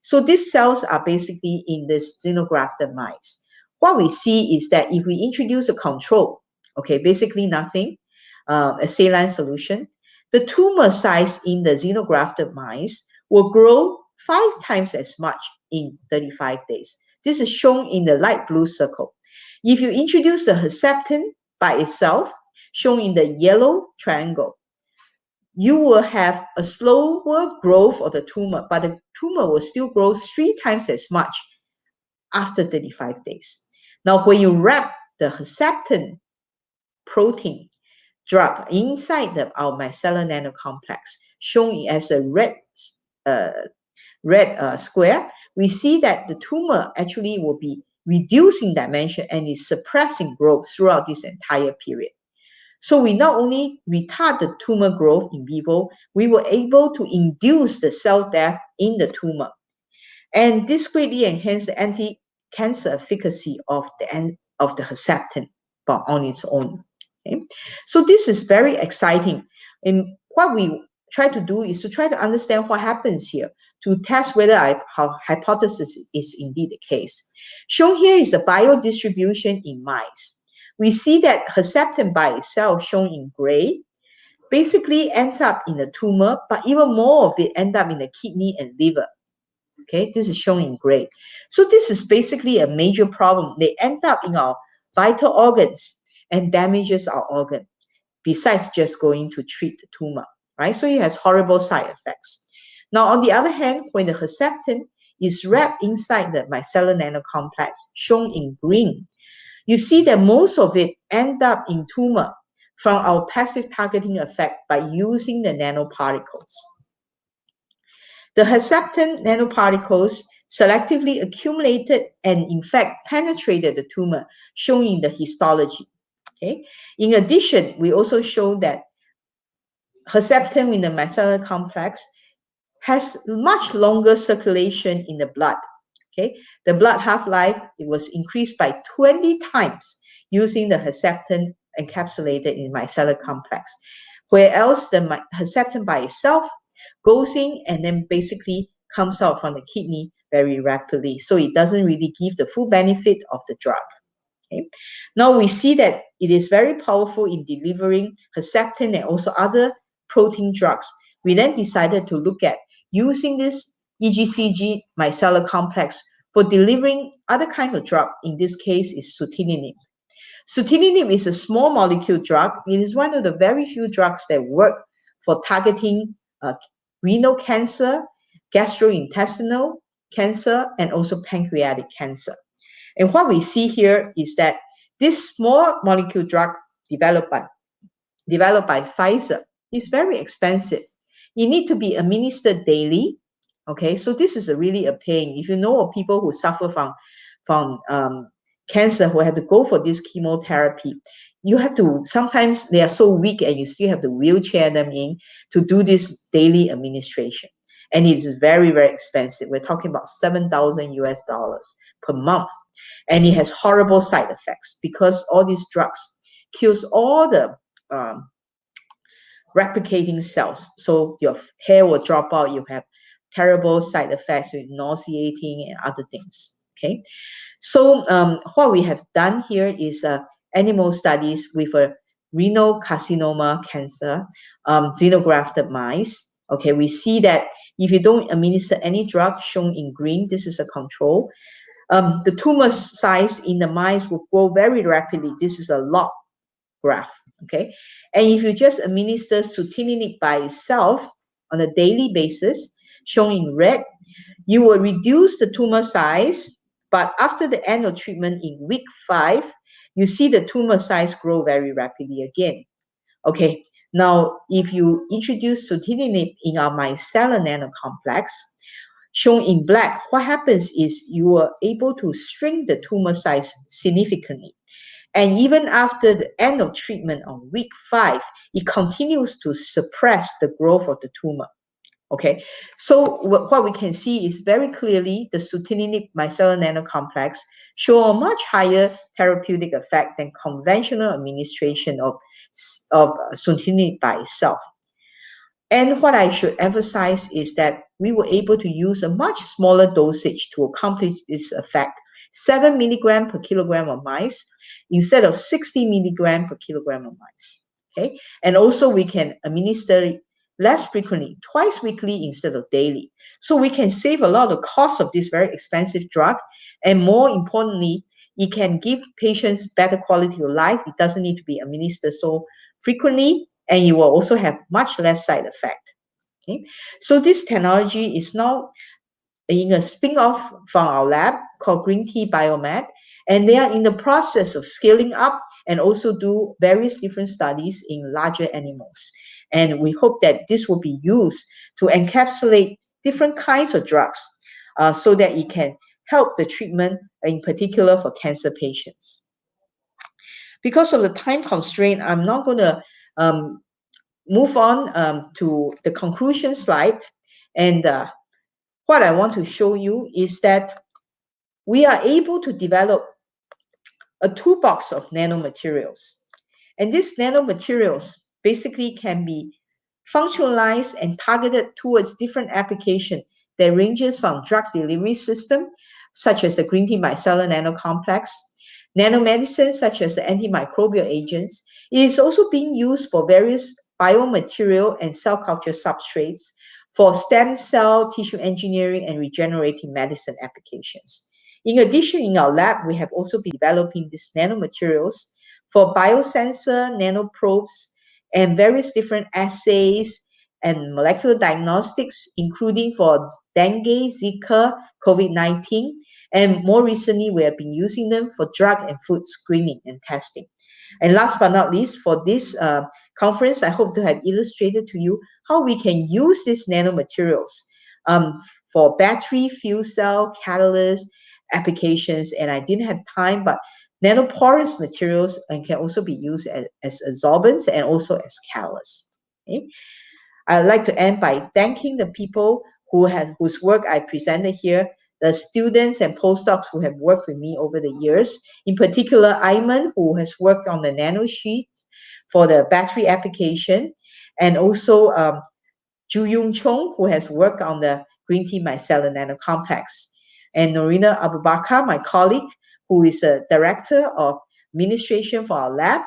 So these cells are basically in the xenografted mice. What we see is that if we introduce a control, okay, basically nothing, a saline solution, the tumor size in the xenografted mice will grow 5 times as much in 35 days. This is shown in the light blue circle. If you introduce the Herceptin by itself, shown in the yellow triangle, you will have a slower growth of the tumor, but the tumor will still grow 3 times as much after 35 days. Now, when you wrap the Herceptin protein drug inside our micellar nanocomplex, shown as a red square, we see that the tumor actually will be reducing dimension and is suppressing growth throughout this entire period. So we not only retard the tumor growth in vivo, we were able to induce the cell death in the tumor. And this greatly enhanced the anti-cancer efficacy of the Herceptin on its own. Okay? So this is very exciting. And what we try to do is to try to understand what happens here to test whether our hypothesis is indeed the case. Shown here is the biodistribution in mice. We see that Herceptin by itself, shown in gray, basically ends up in the tumor, but even more of it end up in the kidney and liver. Okay, this is shown in gray. So this is basically a major problem. They end up in our vital organs and damages our organ, besides just going to treat the tumor, right? So it has horrible side effects. Now, on the other hand, when the Herceptin is wrapped inside the micellar nanocomplex, shown in green, you see that most of it end up in tumor from our passive targeting effect by using the nanoparticles. The Herceptin nanoparticles selectively accumulated and in fact penetrated the tumor, shown in the histology. Okay. In addition, we also show that Herceptin in the micellar complex has much longer circulation in the blood. Okay, the blood half-life, it was increased by 20 times using the Herceptin encapsulated in micellar complex, where else the Herceptin by itself goes in and then basically comes out from the kidney very rapidly. So it doesn't really give the full benefit of the drug. Okay. Now we see that it is very powerful in delivering Herceptin and also other protein drugs. We then decided to look at using this EGCG micellar complex for delivering other kind of drug. In this case is sutininib. Sutininib is a small molecule drug. It is one of the very few drugs that work for targeting renal cancer, gastrointestinal cancer, and also pancreatic cancer. And what we see here is that this small molecule drug developed by Pfizer is very expensive. You need to be administered daily. Okay, so this is really a pain. If you know of people who suffer from cancer, who have to go for this chemotherapy, you have to, sometimes they are so weak and you still have to wheelchair them in to do this daily administration. And it's very, very expensive. We're talking about $7,000 per month. And it has horrible side effects because all these drugs kills all the replicating cells. So your hair will drop out. You have terrible side effects with nauseating and other things. Okay. So what we have done here is animal studies with a renal carcinoma cancer, xenografted mice. Okay, we see that if you don't administer any drug, shown in green, this is a control. The tumor size in the mice will grow very rapidly. This is a log graph. Okay, and if you just administer sutininib by itself on a daily basis, shown in red, you will reduce the tumor size. But after the end of treatment in week 5, you see the tumor size grow very rapidly again. Okay, now if you introduce sutininib in our micellar nanocomplex, shown in black, what happens is you are able to shrink the tumor size significantly. And even after the end of treatment on week 5, it continues to suppress the growth of the tumor. Okay, so what we can see is very clearly the sutininib micellar nanocomplex show a much higher therapeutic effect than conventional administration of sutininib by itself. And what I should emphasize is that we were able to use a much smaller dosage to accomplish this effect, 7 milligram per kilogram of mice instead of 60 milligram per kilogram of mice. Okay, and also we can administer less frequently, twice weekly instead of daily. So we can save a lot of cost of this very expensive drug. And more importantly, it can give patients better quality of life. It doesn't need to be administered so frequently, and you will also have much less side effect. Okay, so this technology is now in a spin-off from our lab called Green Tea Biomed, and they are in the process of scaling up and also do various different studies in larger animals. And we hope that this will be used to encapsulate different kinds of drugs so that it can help the treatment, in particular for cancer patients. Because of the time constraint, I'm not going to move on to the conclusion slide. And what I want to show you is that we are able to develop a toolbox of nanomaterials. And these nanomaterials basically can be functionalized and targeted towards different applications that ranges from drug delivery system, such as the green tea micellar nanocomplex, nanomedicine, such as the antimicrobial agents. It is also being used for various biomaterial and cell culture substrates for stem cell, tissue engineering, and regenerative medicine applications. In addition, in our lab, we have also been developing these nanomaterials for biosensor, nanoprobes, and various different assays and molecular diagnostics, including for dengue, Zika, COVID-19, and more recently, we have been using them for drug and food screening and testing. And last but not least, for this conference, I hope to have illustrated to you how we can use these nanomaterials for battery, fuel cell, catalyst applications. And I didn't have time, but nanoporous materials and can also be used as absorbents and also as catalysts. Okay? I'd like to end by thanking the people whose work I presented here, the students and postdocs who have worked with me over the years. In particular, Ayman, who has worked on the nanosheet for the battery application, and also Ju Yung Chong, who has worked on the green tea micellar nanocomplex, and Norina Abubakar, my colleague, who is a director of administration for our lab.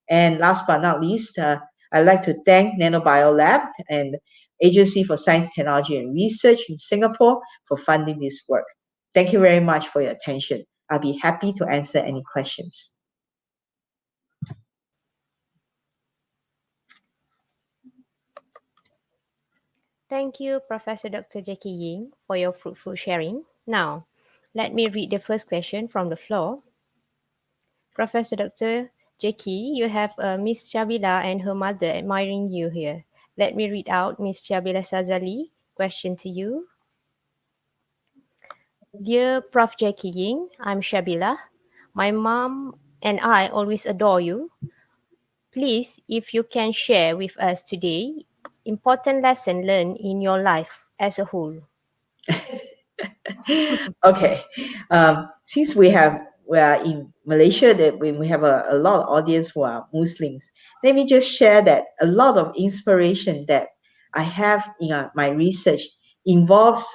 And last but not least, I'd like to thank NanoBio Lab and Agency for Science, Technology and Research in Singapore for funding this work. Thank you very much for your attention. I'll be happy to answer any questions. Thank you, Professor Dr. Jackie Ying, for your fruitful sharing. Now, let me read the first question from the floor. Professor Dr. Jackie, you have Miss Shabila and her mother admiring you here. Let me read out Miss Shabila Sazali question to you. Dear Prof. Jackie Ying, I'm Shabila. My mom and I always adore you. Please, if you can share with us today, important lesson learned in your life as a whole. Okay, since we are in Malaysia, that we have a lot of audience who are Muslims, let me just share that a lot of inspiration that I have in my research involves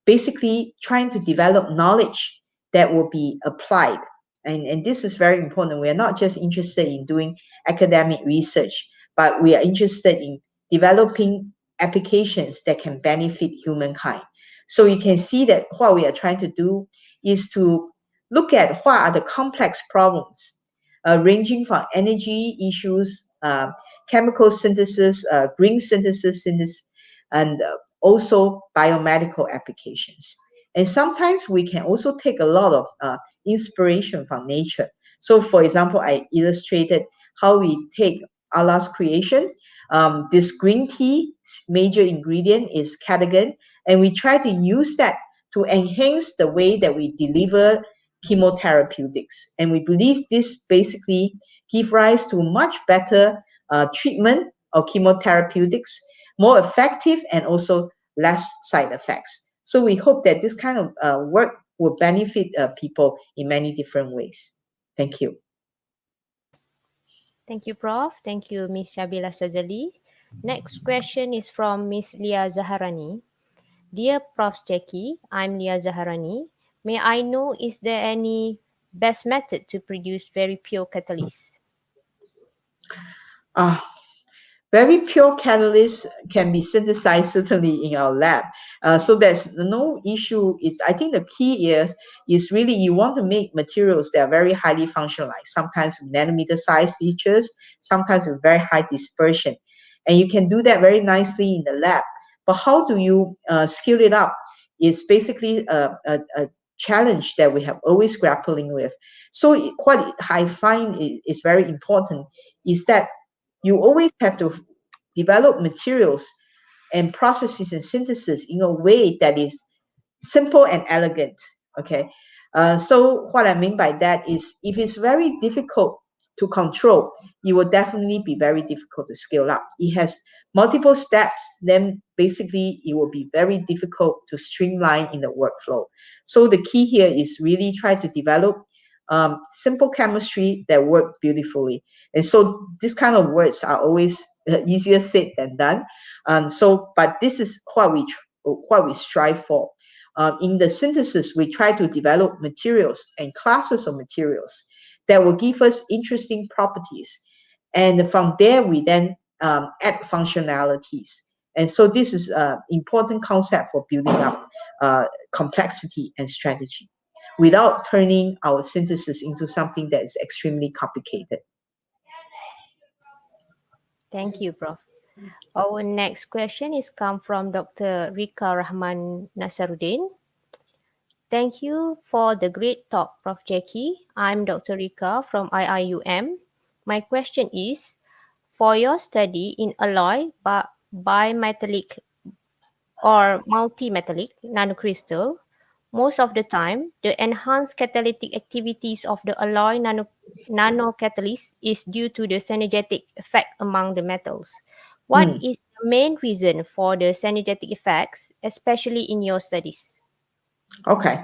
basically trying to develop knowledge that will be applied. And this is very important. We are not just interested in doing academic research, but we are interested in developing applications that can benefit humankind. So you can see that what we are trying to do is to look at what are the complex problems ranging from energy issues, chemical synthesis, green synthesis, and also biomedical applications. And sometimes we can also take a lot of inspiration from nature. So for example, I illustrated how we take Allah's creation. This green tea major ingredient is catechin, and we try to use that to enhance the way that we deliver chemotherapeutics. And we believe this basically gives rise to much better treatment of chemotherapeutics, more effective and also less side effects. So we hope that this kind of work will benefit people in many different ways. Thank you. Thank you, Prof. Thank you, Ms. Shabila Sazali. Next question is from Ms. Lia Zaharani. Dear Prof. Jackie, I'm Lia Zaharani. May I know, is there any best method to produce very pure catalyst? Very pure catalyst can be synthesized certainly in our lab. So there's no issue. I think the key is really you want to make materials that are very highly functionalized, sometimes with nanometer size features, sometimes with very high dispersion. And you can do that very nicely in the lab. But how do you scale it up? It's basically a challenge that we have always grappling with. So what I find is very important is that you always have to develop materials and processes and synthesis in a way that is simple and elegant. Okay. So what I mean by that is if it's very difficult to control, it will definitely be very difficult to scale up. It has multiple steps, then basically it will be very difficult to streamline in the workflow. So the key here is really try to develop simple chemistry that work beautifully. And so this kind of words are always easier said than done. But this is what we strive for. In the synthesis, we try to develop materials and classes of materials that will give us interesting properties. And from there, we then add functionalities. And so this is an important concept for building up complexity and strategy without turning our synthesis into something that is extremely complicated. Thank you, Prof. Our next question is come from Dr. Rika Rahman Nasaruddin. Thank you for the great talk, Prof. Jackie. I'm Dr. Rika from IIUM. My question is, for your study in alloy bimetallic or multimetallic nanocrystal, most of the time, the enhanced catalytic activities of the alloy nanocatalyst is due to the synergetic effect among the metals. What is the main reason for the synergetic effects, especially in your studies? Okay,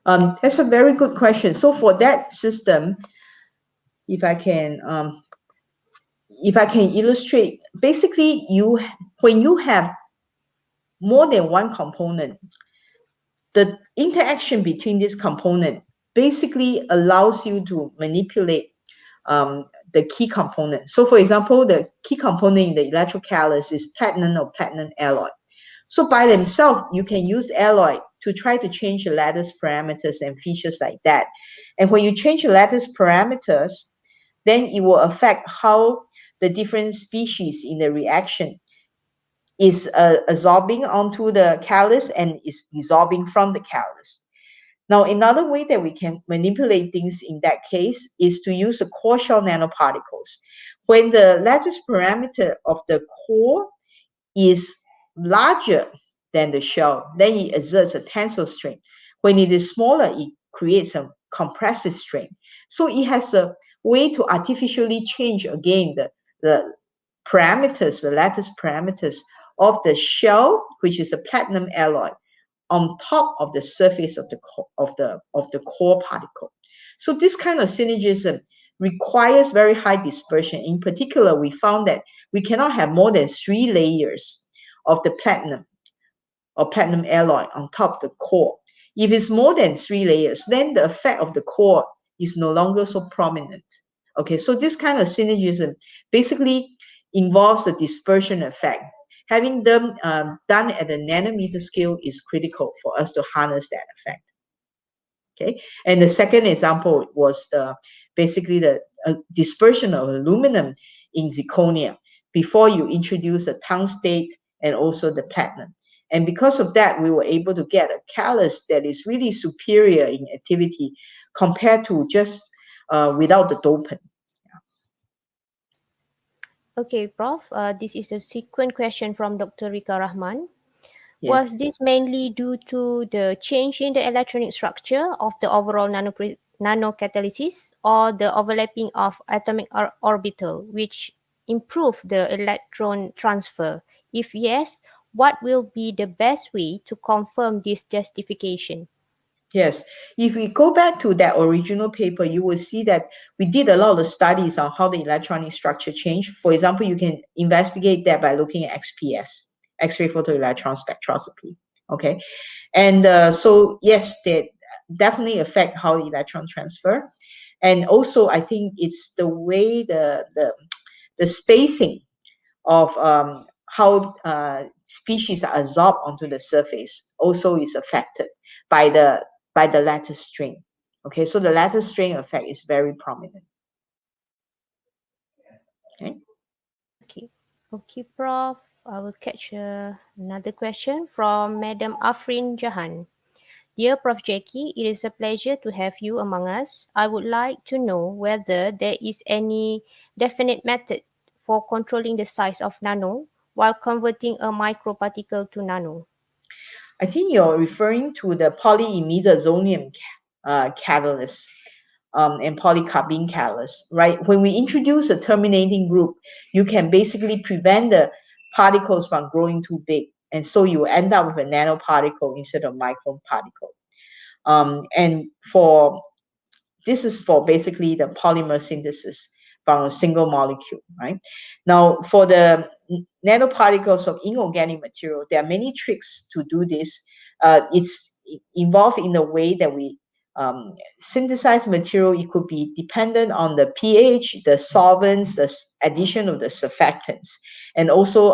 that's a very good question. So for that system, if I can illustrate, basically when you have more than one component, the interaction between this component basically allows you to manipulate the key component. So for example, the key component in the electrocatalyst is platinum or platinum alloy. So by themselves, you can use alloy to try to change the lattice parameters and features like that. And when you change the lattice parameters, then it will affect how the different species in the reaction is absorbing onto the catalyst and is dissolving from the catalyst. Now, another way that we can manipulate things in that case is to use the core shell nanoparticles. When the lattice parameter of the core is larger than the shell, then it exerts a tensile strain. When it is smaller, it creates a compressive strain. So it has a way to artificially change again the parameters, the lattice parameters of the shell, which is a platinum alloy, on top of the surface of the core particle. So this kind of synergism requires very high dispersion. In particular, we found that we cannot have more than 3 layers of the platinum or platinum alloy on top of the core. If it's more than 3 layers, then the effect of the core is no longer so prominent. Okay, so this kind of synergism basically involves a dispersion effect. Having them done at the nanometer scale is critical for us to harness that effect. Okay, and the second example was basically the dispersion of aluminum in zirconia before you introduce the tungstate and also the platinum. And because of that, we were able to get a catalyst that is really superior in activity compared to just without the dopant. Okay, Prof. This is a sequent question from Dr. Rika Rahman. Yes. Was this mainly due to the change in the electronic structure of the overall nanocatalysis or the overlapping of atomic orbital, which improved the electron transfer? If yes, what will be the best way to confirm this justification? Yes, if we go back to that original paper, you will see that we did a lot of studies on how the electronic structure changed. For example, you can investigate that by looking at XPS, X-ray photoelectron spectroscopy. Okay, and so yes, they definitely affect how the electron transfer, and also I think it's the way the spacing of how species are absorbed onto the surface also is affected by the lattice strain. Okay, so the lattice strain effect is very prominent. Okay, okay, Prof. I will catch another question from Madam Afrin Jahan. Dear Prof. Jackie, it is a pleasure to have you among us. I would like to know whether there is any definite method for controlling the size of nano while converting a microparticle to nano. I think you're referring to the polyimidazonium catalyst and polycarbene catalyst, right? When we introduce a terminating group, you can basically prevent the particles from growing too big. And so you end up with a nanoparticle instead of microparticle. And this is for basically the polymer synthesis from a single molecule, right? Now, for the nanoparticles of inorganic material, there are many tricks to do this. It's involved in the way that we synthesized material, it could be dependent on the pH, the solvents, the addition of the surfactants, and also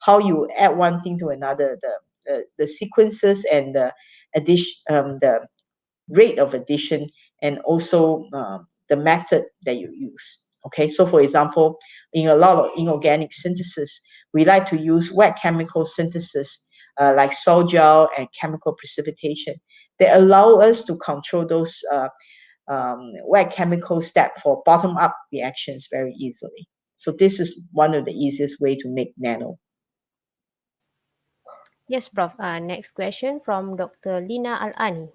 how you add one thing to another, the sequences and the addition, the rate of addition, and also the method that you use. Okay, so for example, in a lot of inorganic synthesis, we like to use wet chemical synthesis like salt gel and chemical precipitation. They allow us to control those wet chemical step for bottom-up reactions very easily. So this is one of the easiest way to make nano. Yes, Prof. Next question from Dr. Lina Al-Ani.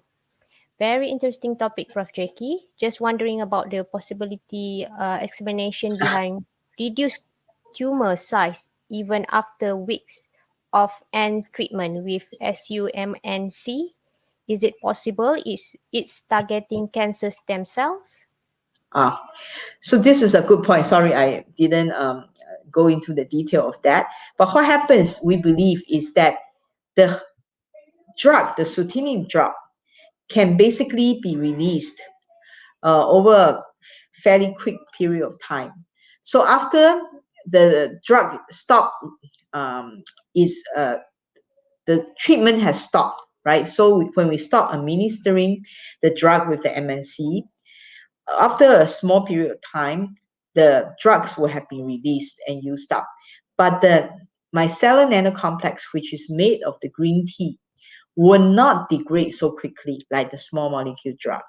Very interesting topic, Prof. Jackie. Just wondering about the possibility explanation behind reduced tumor size even after weeks of end treatment with SUMNC. Is it possible it's targeting cancer stem cells? So this is a good point. Sorry, I didn't go into the detail of that. But what happens, we believe, is that the drug, the sutinib drug, can basically be released over a fairly quick period of time. So after the drug stop, the treatment has stopped, right? So when we stop administering the drug with the MNC, after a small period of time, the drugs will have been released and used up. But the micellar nanocomplex, which is made of the green tea, will not degrade so quickly like the small molecule drug.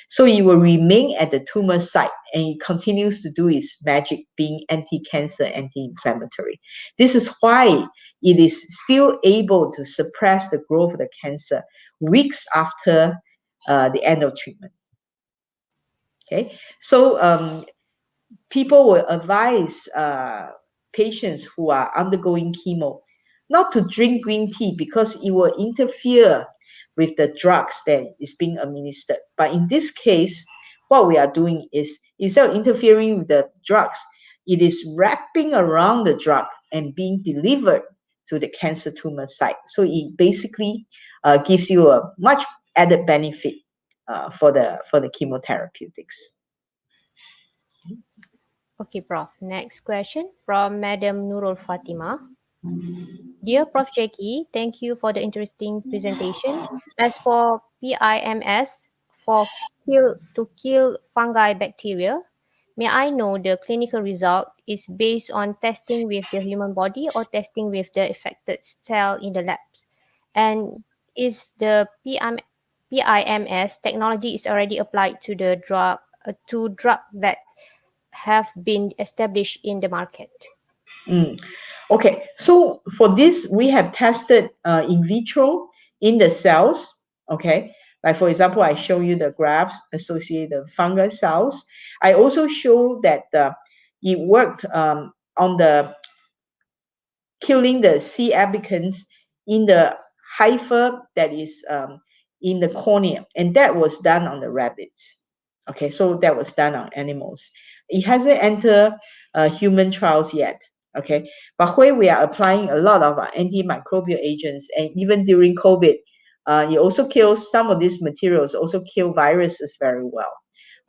So it will remain at the tumor site and it continues to do its magic, being anti-cancer, anti-inflammatory. This is why it is still able to suppress the growth of the cancer weeks after the end of treatment. Okay, so people will advise patients who are undergoing chemo not to drink green tea because it will interfere with the drugs that is being administered. But in this case, what we are doing is, instead of interfering with the drugs, it is wrapping around the drug and being delivered to the cancer tumor site. So it basically gives you a much added benefit for the chemotherapeutics. Okay, Prof. Next question from Madam Nurul Fatima. Dear Prof. Jackie, thank you for the interesting presentation. As for PIMS, to kill fungi bacteria, may I know the clinical result is based on testing with the human body or testing with the affected cell in the labs? And is the PIMS technology is already applied to the drug that have been established in the market? Okay, so for this, we have tested in vitro in the cells. Okay, like for example, I show you the graphs associated with fungus cells. I also show that it worked on the killing the C. albicans in the hypha that is in the cornea, and that was done on the rabbits. Okay, so that was done on animals. It hasn't entered human trials yet. Okay, but where we are applying a lot of antimicrobial agents, and even during COVID, it also kills some of these materials, also kill viruses very well.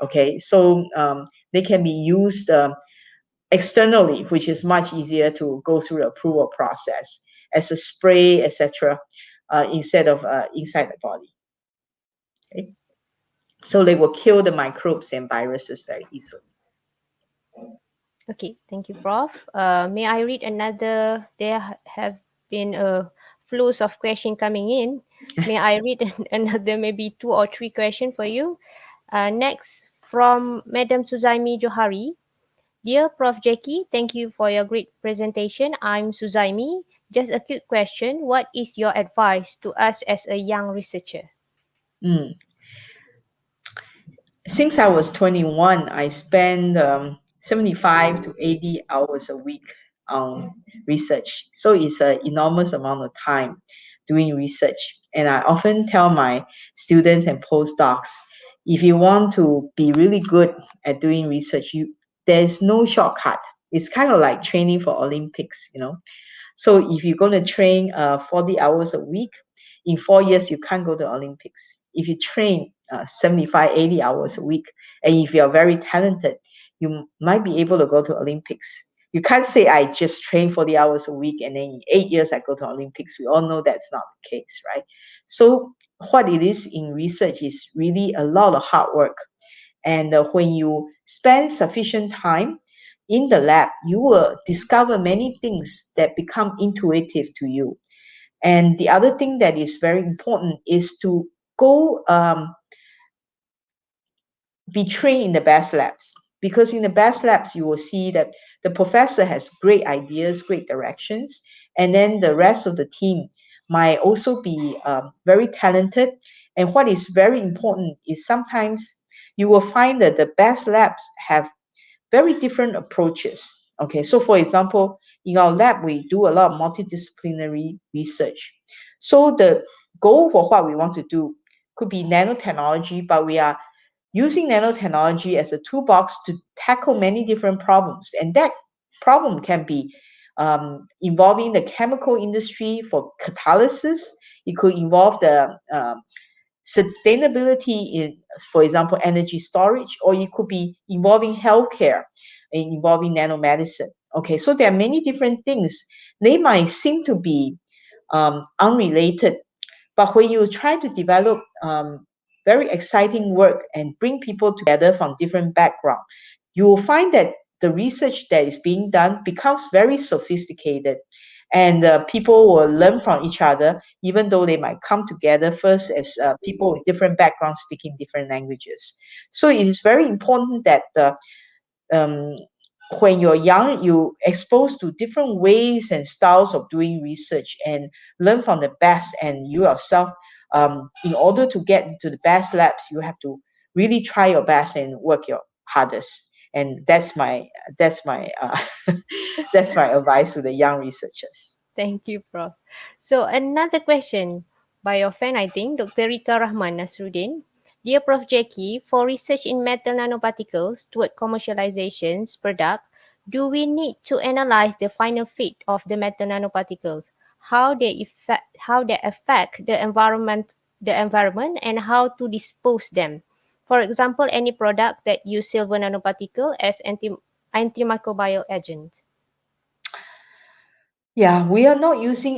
Okay, so they can be used externally, which is much easier to go through the approval process as a spray, etc., instead of inside the body. Okay, so they will kill the microbes and viruses very easily. Okay, thank you, Prof. May I read another? There have been a flows of questions coming in. May I read another maybe 2 or 3 questions for you? Next, from Madam Suzaimi Johari. Dear Prof. Jackie, thank you for your great presentation. I'm Suzaimi. Just a quick question. What is your advice to us as a young researcher? Since I was 21, I spent 75 to 80 hours a week on research. So it's an enormous amount of time doing research. And I often tell my students and postdocs, if you want to be really good at doing research, there's no shortcut. It's kind of like training for Olympics, you know. So if you're going to train 40 hours a week, in 4 years, you can't go to Olympics. If you train 75, 80 hours a week. And if you're very talented, you might be able to go to Olympics. You can't say I just train 40 hours a week and then in 8 years I go to Olympics. We all know that's not the case, right? So what it is in research is really a lot of hard work. And when you spend sufficient time in the lab, you will discover many things that become intuitive to you. And the other thing that is very important is to go be trained in the best labs, because in the best labs you will see that the professor has great ideas, great directions, and then the rest of the team might also be very talented. And what is very important is sometimes you will find that the best labs have very different approaches. Okay, so for example, in our lab, we do a lot of multidisciplinary research. So the goal for what we want to do could be nanotechnology, but we are using nanotechnology as a toolbox to tackle many different problems. And that problem can be involving the chemical industry for catalysis. It could involve the sustainability in, for example, energy storage, or it could be involving healthcare and involving nanomedicine. Okay, so there are many different things. They might seem to be unrelated, but when you try to develop very exciting work and bring people together from different backgrounds, you will find that the research that is being done becomes very sophisticated, and people will learn from each other, even though they might come together first as people with different backgrounds speaking different languages. So it is very important that when you're young, you exposed to different ways and styles of doing research and learn from the best. And you yourself, in order to get into the best labs, you have to really try your best and work your hardest. And that's my that's my advice to the young researchers. Thank you, Prof. So another question by your friend, I think, Dr. Rika Rahman Nasruddin. Dear Prof. Jackie, for research in metal nanoparticles toward commercialization's product, do we need to analyze the final fate of the metal nanoparticles, how they affect the environment, and how to dispose them? For example, any product that use silver nanoparticle as antimicrobial agents. Yeah, we are not using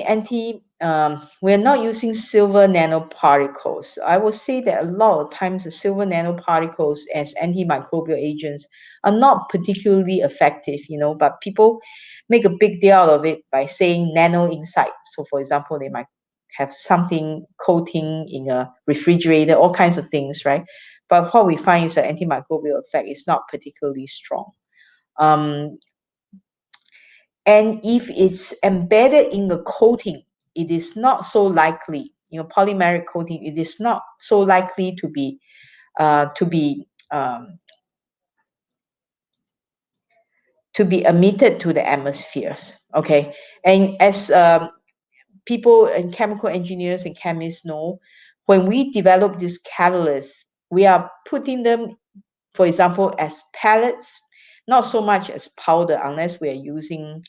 silver nanoparticles. I would say that a lot of times the silver nanoparticles as antimicrobial agents are not particularly effective, but people make a big deal out of it by saying nano inside. So for example, they might have something coating in a refrigerator, all kinds of things, right? But what we find is the antimicrobial effect is not particularly strong. And if it's embedded in the coating, it is not so likely, polymeric coating, it is not so likely to be emitted to the atmospheres. Okay, and as people and chemical engineers and chemists know, when we develop this catalyst, we are putting them, for example, as pellets, not so much as powder, unless we are using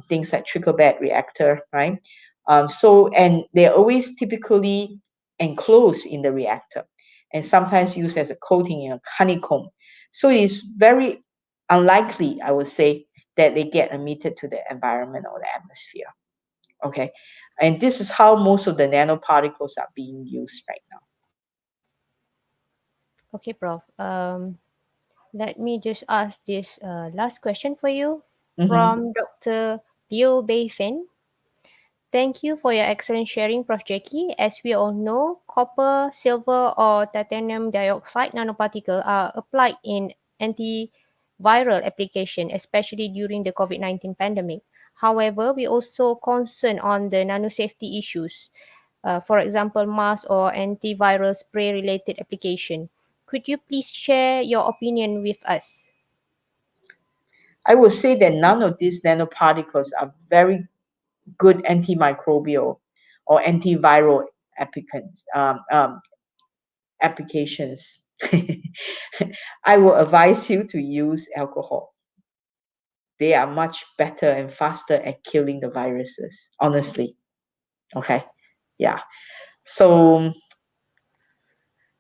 things like trickle bed reactor, right? And they're always typically enclosed in the reactor and sometimes used as a coating in a honeycomb. So it's very unlikely, I would say, that they get emitted to the environment or the atmosphere. Okay, and this is how most of the nanoparticles are being used right now. Okay, Prof. Let me just ask this last question for you from Dr. Liu Beifin. Thank you for your excellent sharing, Prof. Jackie. As we all know, copper, silver, or titanium dioxide nanoparticles are applied in antiviral application, especially during the COVID-19 pandemic. However, we also concerned on the nanosafety issues, for example, mask or antiviral spray related application. Could you please share your opinion with us? I would say that none of these nanoparticles are very good antimicrobial or antiviral applications. I will advise you to use alcohol. They are much better and faster at killing the viruses, honestly. Okay, yeah. So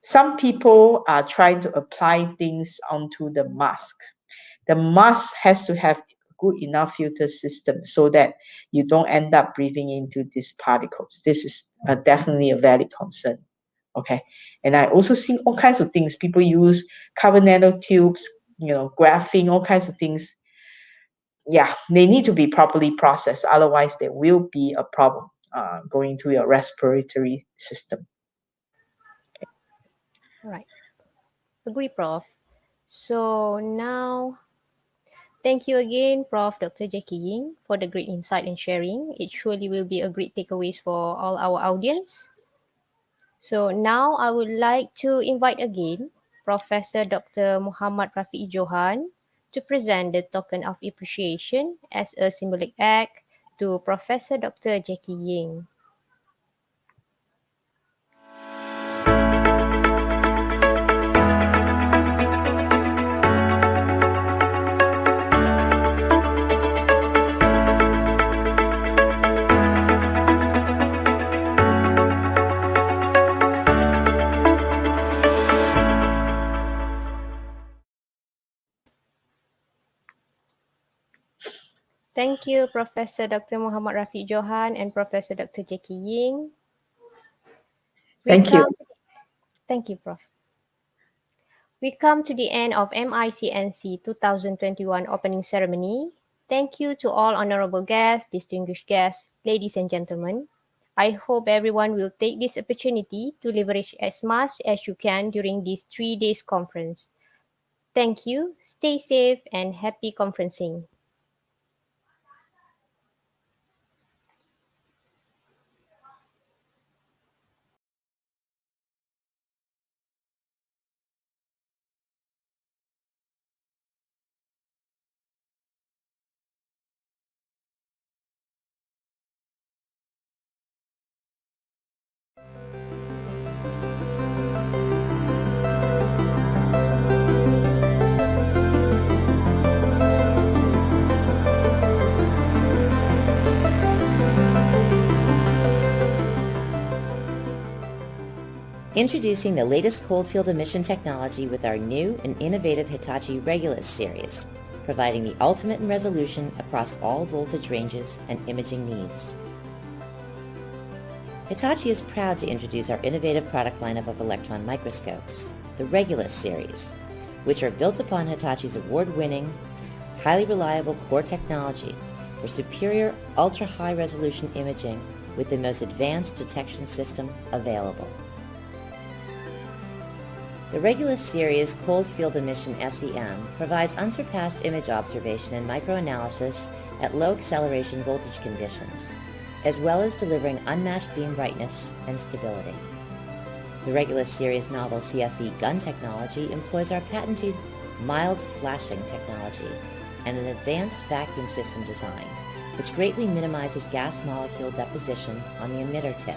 some people are trying to apply things onto the mask. The mask has to have good enough filter system so that you don't end up breathing into these particles. This is definitely a valid concern. Okay, and I also see all kinds of things. People use carbon nanotubes, graphene, all kinds of things. Yeah, they need to be properly processed. Otherwise, there will be a problem going to your respiratory system. Right. Agree, Prof. So now, thank you again, Prof. Dr. Jackie Ying, for the great insight and sharing. It surely will be a great takeaways for all our audience. So now I would like to invite again Professor Dr. Muhammad Rafiq Johan to present the token of appreciation as a symbolic act to Professor Dr. Jackie Ying. Thank you, Professor Dr. Muhammad Rafiq Johan and Professor Dr. Jackie Ying. Thank you. Thank you, Prof. We come to the end of MICNC 2021 opening ceremony. Thank you to all honorable guests, distinguished guests, ladies and gentlemen. I hope everyone will take this opportunity to leverage as much as you can during this 3 days conference. Thank you, stay safe and happy conferencing. Introducing the latest cold field emission technology with our new and innovative Hitachi Regulus series, providing the ultimate in resolution across all voltage ranges and imaging needs. Hitachi is proud to introduce our innovative product lineup of electron microscopes, the Regulus series, which are built upon Hitachi's award-winning, highly reliable core technology for superior ultra-high resolution imaging with the most advanced detection system available. The Regulus series Cold Field Emission SEM provides unsurpassed image observation and microanalysis at low acceleration voltage conditions, as well as delivering unmatched beam brightness and stability. The Regulus series novel CFE gun technology employs our patented mild flashing technology and an advanced vacuum system design, which greatly minimizes gas molecule deposition on the emitter tip.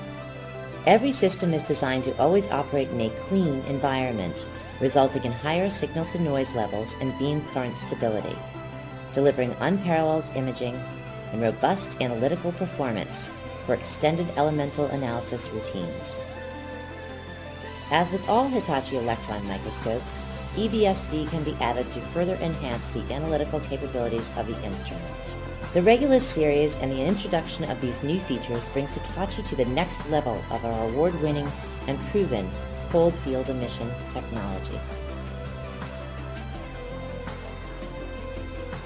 Every system is designed to always operate in a clean environment, resulting in higher signal-to-noise levels and beam current stability, delivering unparalleled imaging and robust analytical performance for extended elemental analysis routines. As with all Hitachi electron microscopes, EBSD can be added to further enhance the analytical capabilities of the instrument. The Regulus series and the introduction of these new features brings Hitachi to the next level of our award-winning and proven cold field emission technology.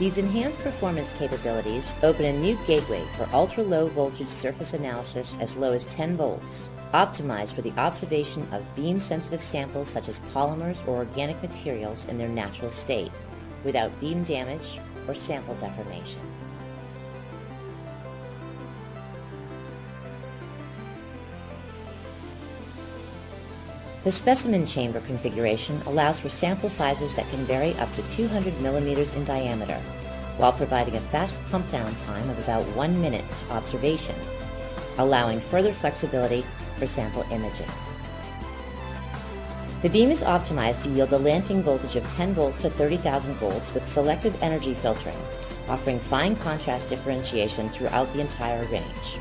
These enhanced performance capabilities open a new gateway for ultra-low voltage surface analysis as low as 10 volts, optimized for the observation of beam-sensitive samples such as polymers or organic materials in their natural state, without beam damage or sample deformation. The specimen chamber configuration allows for sample sizes that can vary up to 200 millimeters in diameter, while providing a fast pump down time of about 1 minute to observation, allowing further flexibility for sample imaging. The beam is optimized to yield a lanting voltage of 10 volts to 30,000 volts with selective energy filtering, offering fine contrast differentiation throughout the entire range.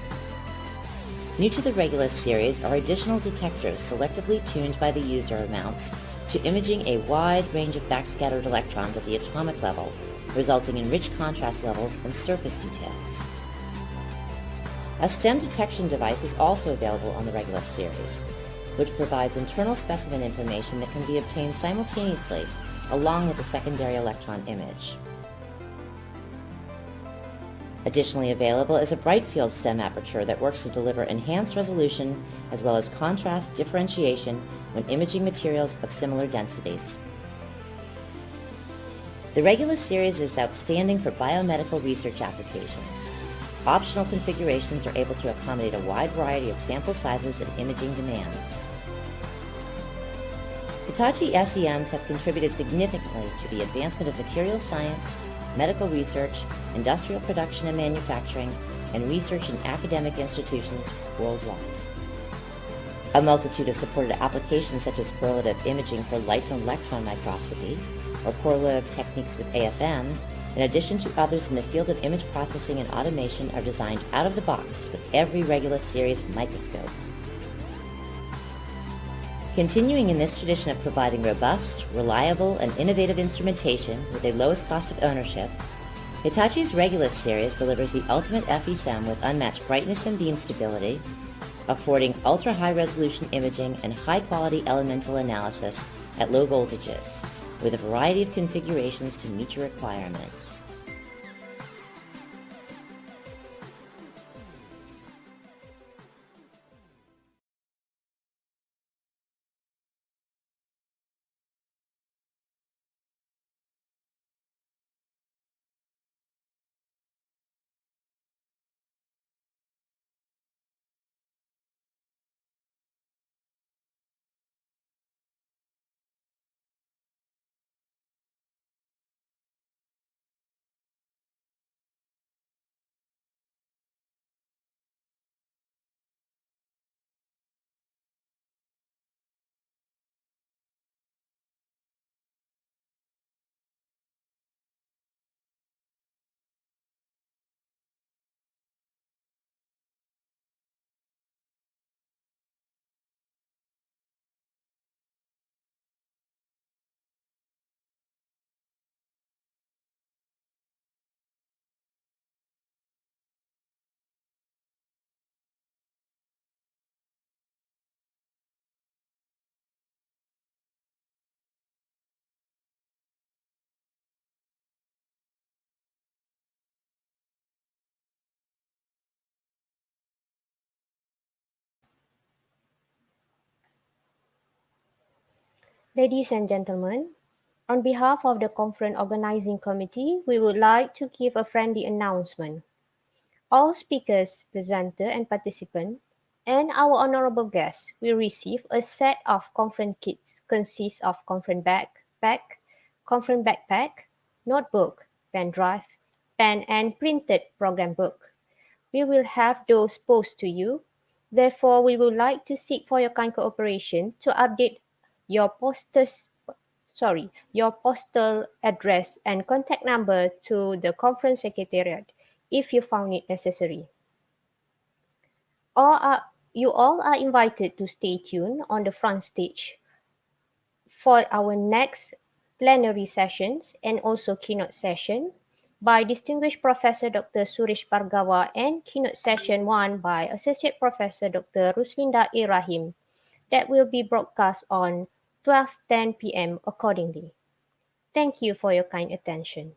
New to the Regulus series are additional detectors selectively tuned by the user mounts to imaging a wide range of backscattered electrons at the atomic level, resulting in rich contrast levels and surface details. A STEM detection device is also available on the Regulus series, which provides internal specimen information that can be obtained simultaneously along with a secondary electron image. Additionally available is a bright field STEM aperture that works to deliver enhanced resolution as well as contrast differentiation when imaging materials of similar densities. The Regulus series is outstanding for biomedical research applications. Optional configurations are able to accommodate a wide variety of sample sizes and imaging demands. Hitachi SEMs have contributed significantly to the advancement of materials science, medical research, industrial production and manufacturing, and research in academic institutions worldwide. A multitude of supported applications such as correlative imaging for light and electron microscopy, or correlative techniques with AFM, in addition to others in the field of image processing and automation, are designed out of the box with every Regulus series microscope. Continuing in this tradition of providing robust, reliable, and innovative instrumentation with the lowest cost of ownership, Hitachi's Regulus series delivers the ultimate FESEM with unmatched brightness and beam stability, affording ultra-high resolution imaging and high-quality elemental analysis at low voltages, with a variety of configurations to meet your requirements. Ladies and gentlemen, on behalf of the Conference Organizing Committee, we would like to give a friendly announcement. All speakers, presenter, and participants, and our honorable guests will receive a set of conference kits consist of conference backpack, notebook, pen drive, pen and printed program book. We will have those posted to you. Therefore, we would like to seek for your kind cooperation to update your your postal address and contact number to the conference secretariat if you found it necessary. You all are invited to stay tuned on the front stage for our next plenary sessions and also keynote session by distinguished Professor Dr. Suresh Bhargava and keynote session 1 by Associate Professor Dr. Ruslinda A. Rahim that will be broadcast on 12:10 p.m. accordingly. Thank you for your kind attention.